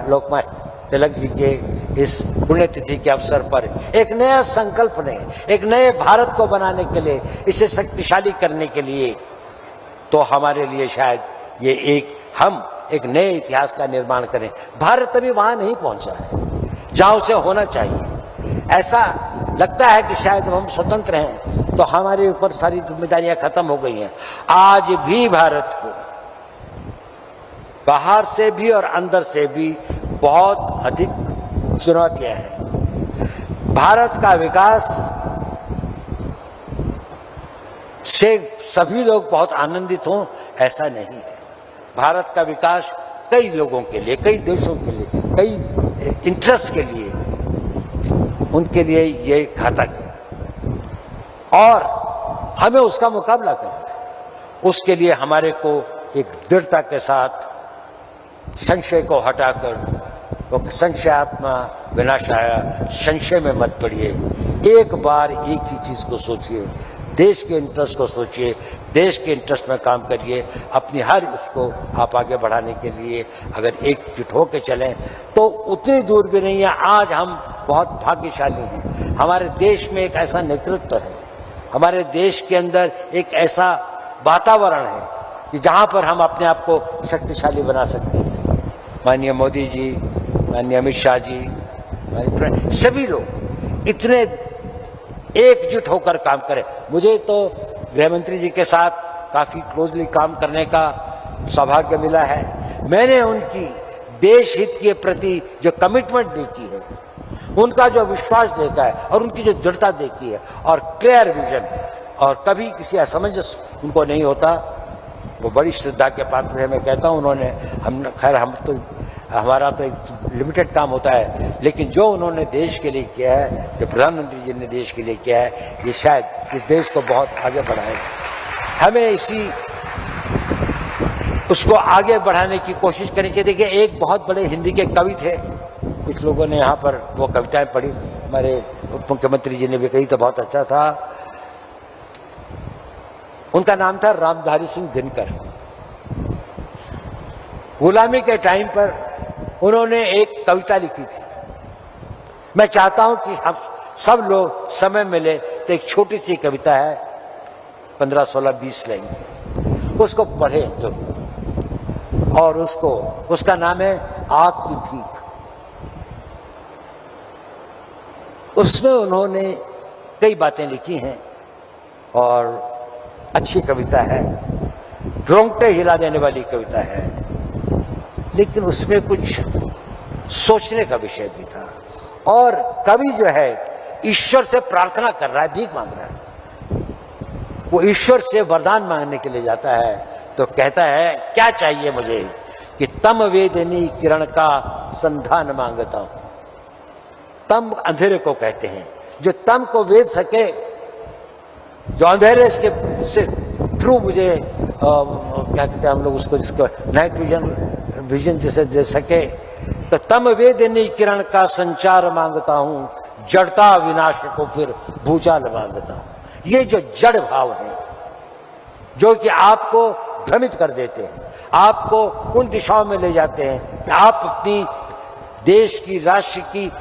लोकमान्य तिलक जी के इस पुण्यतिथि के अवसर पर एक नया संकल्प लें, एक नए भारत को बनाने के लिए, इसे शक्तिशाली करने के लिए, तो हमारे लिए शायद ये हम एक नए इतिहास का निर्माण करें। भारत अभी वहां नहीं पहुंचा है जहां उसे होना चाहिए। ऐसा लगता है कि शायद हम स्वतंत्र हैं तो हमारे ऊपर सारी जिम्मेदारियां खत्म हो गई हैं। आज भी भारत को बाहर से भी और अंदर से भी बहुत अधिक चुनौतियां हैं। भारत का विकास से सभी लोग बहुत आनंदित हों ऐसा नहीं है। भारत का विकास कई लोगों के लिए, कई देशों के लिए, कई इंटरेस्ट के लिए, उनके लिए ये घातक है और हमें उसका मुकाबला करना है। उसके लिए हमारे को एक दृढ़ता के साथ संशय को हटाकर, तो संशयात्मा विनाशाय, संशय में मत पड़िए। एक बार एक ही चीज को सोचिए, देश के इंटरेस्ट को सोचिए, देश के इंटरेस्ट में काम करिए। अपनी हर उसको आप आगे बढ़ाने के लिए अगर एकजुट होकर चलें तो उतनी दूर भी नहीं है। आज हम बहुत भाग्यशाली हैं, हमारे देश में एक ऐसा नेतृत्व है, हमारे देश के अंदर एक ऐसा वातावरण है कि जहां पर हम अपने आप को शक्तिशाली बना सकते हैं। माननीय मोदी जी, माननीय अमित शाह जी, सभी लोग इतने एकजुट होकर काम करें। मुझे तो गृह मंत्री जी के साथ काफी क्लोजली काम करने का सौभाग्य मिला है। मैंने उनकी देश हित के प्रति जो कमिटमेंट देखी है, उनका जो विश्वास देखा है और उनकी जो दृढ़ता देखी है और क्लियर विजन, और कभी किसी असमंजस उनको नहीं होता, वो बड़ी श्रद्धा के पात्र है। मैं कहता हूँ उन्होंने हमारा तो एक लिमिटेड काम होता है, लेकिन जो उन्होंने देश के लिए किया है, जो प्रधानमंत्री जी ने देश के लिए किया है, ये शायद इस देश को बहुत आगे बढ़ाएगा। हमें उसको आगे बढ़ाने की कोशिश करनी चाहिए। देखिए, एक बहुत बड़े हिंदी के कवि थे, कुछ लोगों ने यहाँ पर वो कविताएं पढ़ी, हमारे उप मुख्यमंत्री जी ने भी कही तो बहुत अच्छा था। उनका नाम था रामधारी सिंह दिनकर। गुलामी के टाइम पर उन्होंने एक कविता लिखी थी। मैं चाहता हूं कि हम सब लोग समय मिले तो एक छोटी सी कविता है, 15, 16, 20 लाइन की, उसको पढ़ें तो, और उसका नाम है आग की भीख। उसमें उन्होंने कई बातें लिखी हैं और अच्छी कविता है, रोंगटे हिला देने वाली कविता है, लेकिन उसमें कुछ सोचने का विषय भी था। और कवि जो है ईश्वर से प्रार्थना कर रहा है, भीख मांग रहा है। वो ईश्वर से वरदान मांगने के लिए जाता है तो कहता है, क्या चाहिए मुझे कि तम वेदनी किरण का संधान मांगता हूं। तम अंधेरे को कहते हैं, जो तम को वेद सके, जो अंधेरे से थ्रू मुझे क्या कहते हैं हम लोग उसको, जिसको नाइट विजन जिसे दे सके, तो तम वेदनी किरण का संचार मांगता हूं, जड़ता विनाश को फिर भूचाल मांगता हूं। ये जो जड़ भाव है, जो कि आपको भ्रमित कर देते हैं, आपको उन दिशाओं में ले जाते हैं कि आप अपनी देश की, राष्ट्र की,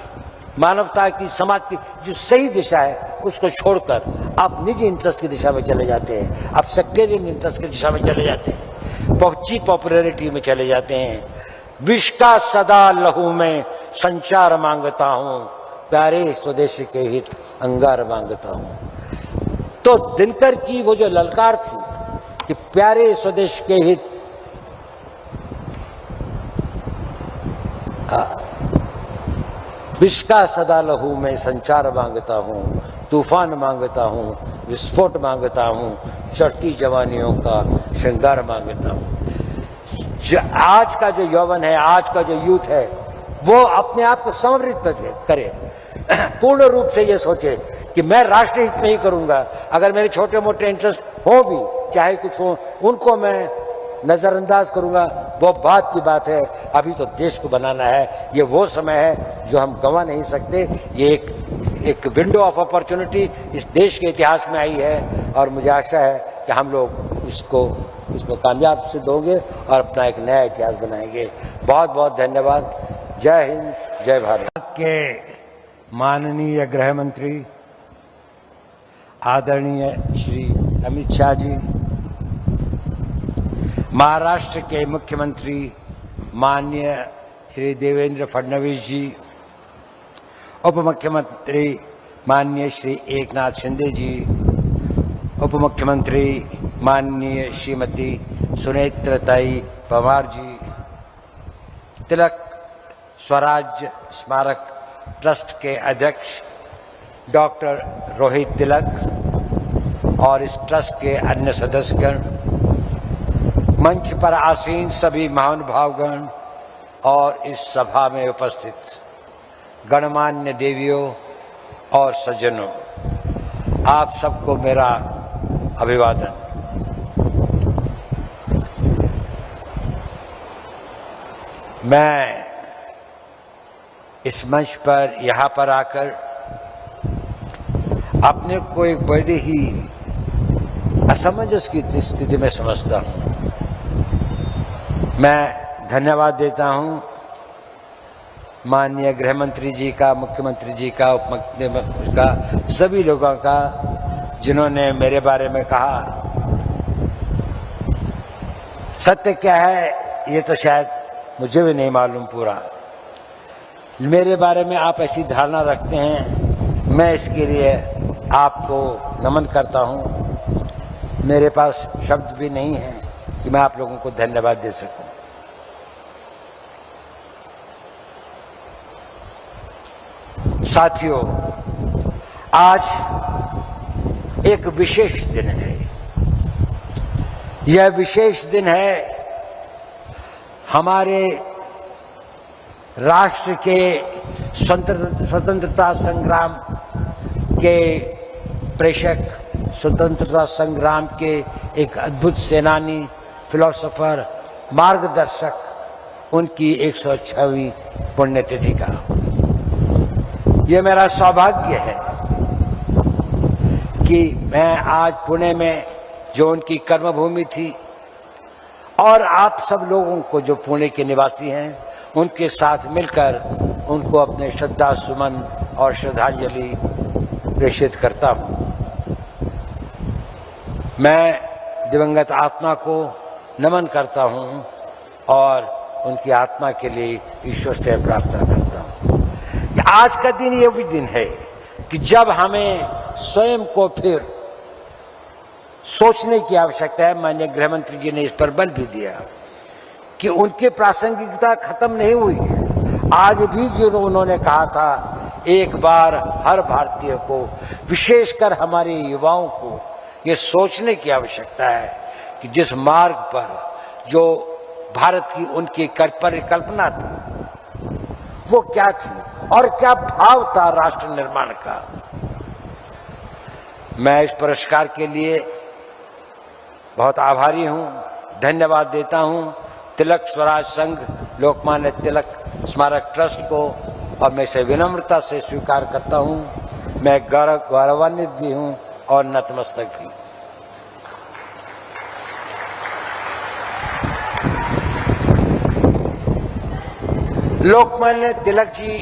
मानवता की, समाज की जो सही दिशा है उसको छोड़कर आप निजी इंटरेस्ट की दिशा में चले जाते हैं, आप सेक्टेरियन इंटरेस्ट की दिशा में चले जाते हैं, पहुंची पॉपुलैरिटी में चले जाते हैं। विष का सदा लहू में संचार मांगता हूं, प्यारे स्वदेश के हित अंगार मांगता हूं। तो दिनकर की वो जो ललकार थी कि प्यारे स्वदेश के हित विष का सदा लहू में संचार मांगता हूं, तूफान मांगता हूं, विस्फोट मांगता हूं, चढ़ती जवानियों का श्रृंगार मांगता हूं। आज का जो यौवन है, आज का जो यूथ है, वो अपने आप को समर्पित करे, पूर्ण रूप से ये सोचे कि मैं राष्ट्र हित में ही करूंगा। अगर मेरे छोटे मोटे इंटरेस्ट हो भी, चाहे कुछ हो, उनको मैं नजरअंदाज करूंगा, वो बात की बात है। अभी तो देश को बनाना है, ये वो समय है जो हम गंवा नहीं सकते। ये एक विंडो ऑफ अपॉर्चुनिटी इस देश के इतिहास में आई है और मुझे आशा है कि हम लोग इसमें कामयाब सिद्ध होंगे और अपना एक नया इतिहास बनाएंगे। बहुत बहुत धन्यवाद। जय हिंद, जय भारत। के माननीय गृह मंत्री आदरणीय श्री अमित शाह जी, महाराष्ट्र के मुख्यमंत्री माननीय श्री देवेंद्र फडणवीस जी, उप मुख्यमंत्री माननीय श्री एकनाथ शिंदे जी, उप मुख्यमंत्री माननीय श्रीमती सुनेत्रताई पवार जी, तिलक स्वराज स्मारक ट्रस्ट के अध्यक्ष डॉक्टर रोहित तिलक और इस ट्रस्ट के अन्य सदस्यगण, मंच पर आसीन सभी महानुभावगण और इस सभा में उपस्थित गणमान्य देवियों और सज्जनों, आप सबको मेरा अभिवादन। मैं इस मंच पर यहाँ पर आकर अपने को एक बड़ी ही असमंजस की स्थिति में समझता हूँ। मैं धन्यवाद देता हूँ माननीय गृह मंत्री जी का, मुख्यमंत्री जी का, उप मुख्यमंत्री का, सभी लोगों का जिन्होंने मेरे बारे में कहा। सत्य क्या है ये तो शायद मुझे भी नहीं मालूम पूरा। मेरे बारे में आप ऐसी धारणा रखते हैं, मैं इसके लिए आपको नमन करता हूँ। मेरे पास शब्द भी नहीं है कि मैं आप लोगों को धन्यवाद दे सकूं। साथियों, आज एक विशेष दिन है। यह विशेष दिन है हमारे राष्ट्र के स्वतंत्रता संग्राम के प्रेषक, स्वतंत्रता संग्राम के एक अद्भुत सेनानी, फिलोसोफर, मार्गदर्शक, उनकी 106वीं पुण्यतिथि का। ये मेरा सौभाग्य है कि मैं आज पुणे में, जो उनकी कर्मभूमि थी, और आप सब लोगों को जो पुणे के निवासी हैं, उनके साथ मिलकर उनको अपने श्रद्धा सुमन और श्रद्धांजलि प्रेषित करता हूँ। मैं दिवंगत आत्मा को नमन करता हूँ और उनकी आत्मा के लिए ईश्वर से प्रार्थना करता हूँ। आज का दिन ये भी दिन है कि जब हमें स्वयं को फिर सोचने की आवश्यकता है। माननीय गृह मंत्री जी ने इस पर बल भी दिया कि उनकी प्रासंगिकता खत्म नहीं हुई है। आज भी जो उन्होंने कहा था, एक बार हर भारतीय को, विशेषकर हमारे युवाओं को, ये सोचने की आवश्यकता है कि जिस मार्ग पर जो भारत की उनकी परिकल्पना थी वो क्या थी और क्या भाव था राष्ट्र निर्माण का। मैं इस पुरस्कार के लिए बहुत आभारी हूं, धन्यवाद देता हूं तिलक स्वराज संघ, लोकमान्य तिलक स्मारक ट्रस्ट को, और मैं इसे विनम्रता से स्वीकार करता हूं। मैं गौरवान्वित भी हूं और नतमस्तक भी। लोकमान्य तिलक जी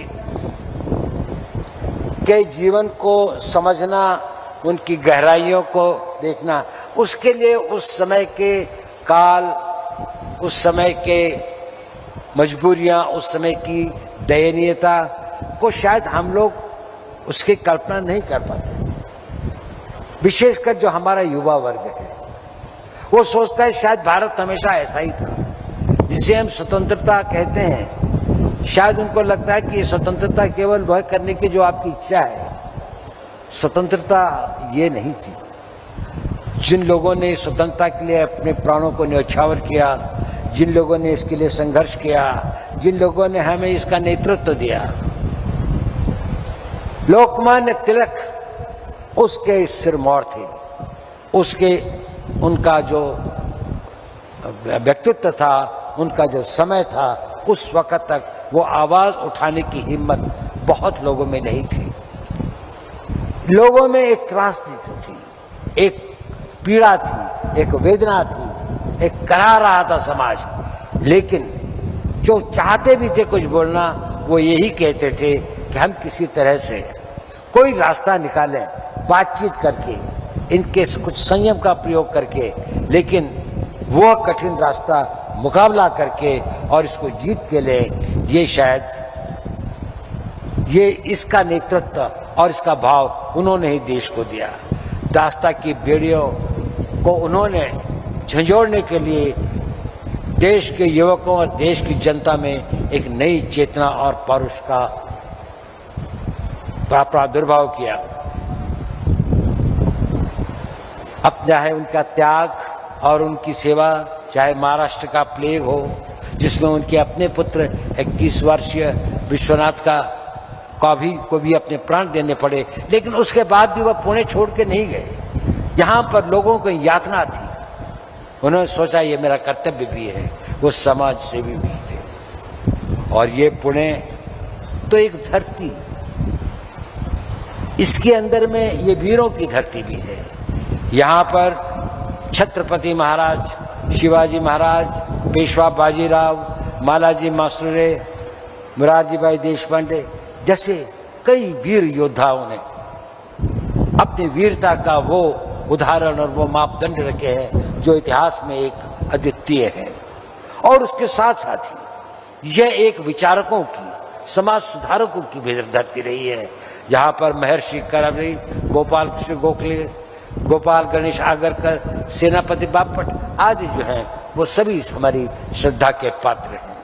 के जीवन को समझना, उनकी गहराइयों को देखना, उसके लिए उस समय के काल, उस समय के मजबूरियां, उस समय की दयनीयता को शायद हम लोग उसकी कल्पना नहीं कर पाते। विशेषकर जो हमारा युवा वर्ग है, वो सोचता है शायद भारत हमेशा ऐसा ही था, जिसे हम स्वतंत्रता कहते हैं। शायद उनको लगता है कि ये स्वतंत्रता केवल वह करने की जो आपकी इच्छा है। स्वतंत्रता ये नहीं थी। जिन लोगों ने स्वतंत्रता के लिए अपने प्राणों को न्यौछावर किया, जिन लोगों ने इसके लिए संघर्ष किया, जिन लोगों ने हमें इसका नेतृत्व दिया, लोकमान्य तिलक उसके सिरमौर थे। उसके उनका जो व्यक्तित्व था, उनका जो समय था, उस वक्त तक वो आवाज उठाने की हिम्मत बहुत लोगों में नहीं थी। लोगों में एक त्रासदी थी, एक पीड़ा थी, एक वेदना थी, एक करा रहा था समाज। लेकिन जो चाहते भी थे कुछ बोलना, वो यही कहते थे कि हम किसी तरह से कोई रास्ता निकालें, बातचीत करके, इनके कुछ संयम का प्रयोग करके, लेकिन वो कठिन रास्ता मुकाबला करके और इसको जीत के ले। ये शायद ये इसका नेतृत्व और इसका भाव उन्होंने ही देश को दिया। दास्ता की बेड़ियों को उन्होंने झंझोड़ने के लिए देश के युवकों और देश की जनता में एक नई चेतना और पौरुष का प्रादुर्भाव किया। अब चाहे उनका त्याग और उनकी सेवा, चाहे महाराष्ट्र का प्लेग हो, जिसमें उनके अपने पुत्र 21 वर्षीय विश्वनाथ को भी अपने प्राण देने पड़े, लेकिन उसके बाद भी वह पुणे छोड़ के नहीं गए। यहाँ पर लोगों को यातना थी, उन्होंने सोचा ये मेरा कर्तव्य भी है। वो समाज सेवी भी थे। और ये पुणे तो एक धरती, इसके अंदर में ये वीरों की धरती भी है। यहाँ पर छत्रपति महाराज, शिवाजी महाराज, पेशवा बाजीराव, मालाजी मासुरे, मुरारजी भाई देशपांडे जैसे कई वीर योद्धाओं ने अपनी वीरता का वो उदाहरण और वो मापदंड रखे हैं जो इतिहास में एक अद्वितीय है। और उसके साथ साथ ही यह एक विचारकों की, समाज सुधारकों की भी धरती रही है। यहाँ पर महर्षि करमरी, गोपाल कृष्ण गोखले, गोपाल गणेश आगरकर, सेनापति बापट आदि जो हैं वो सभी हमारी श्रद्धा के पात्र हैं।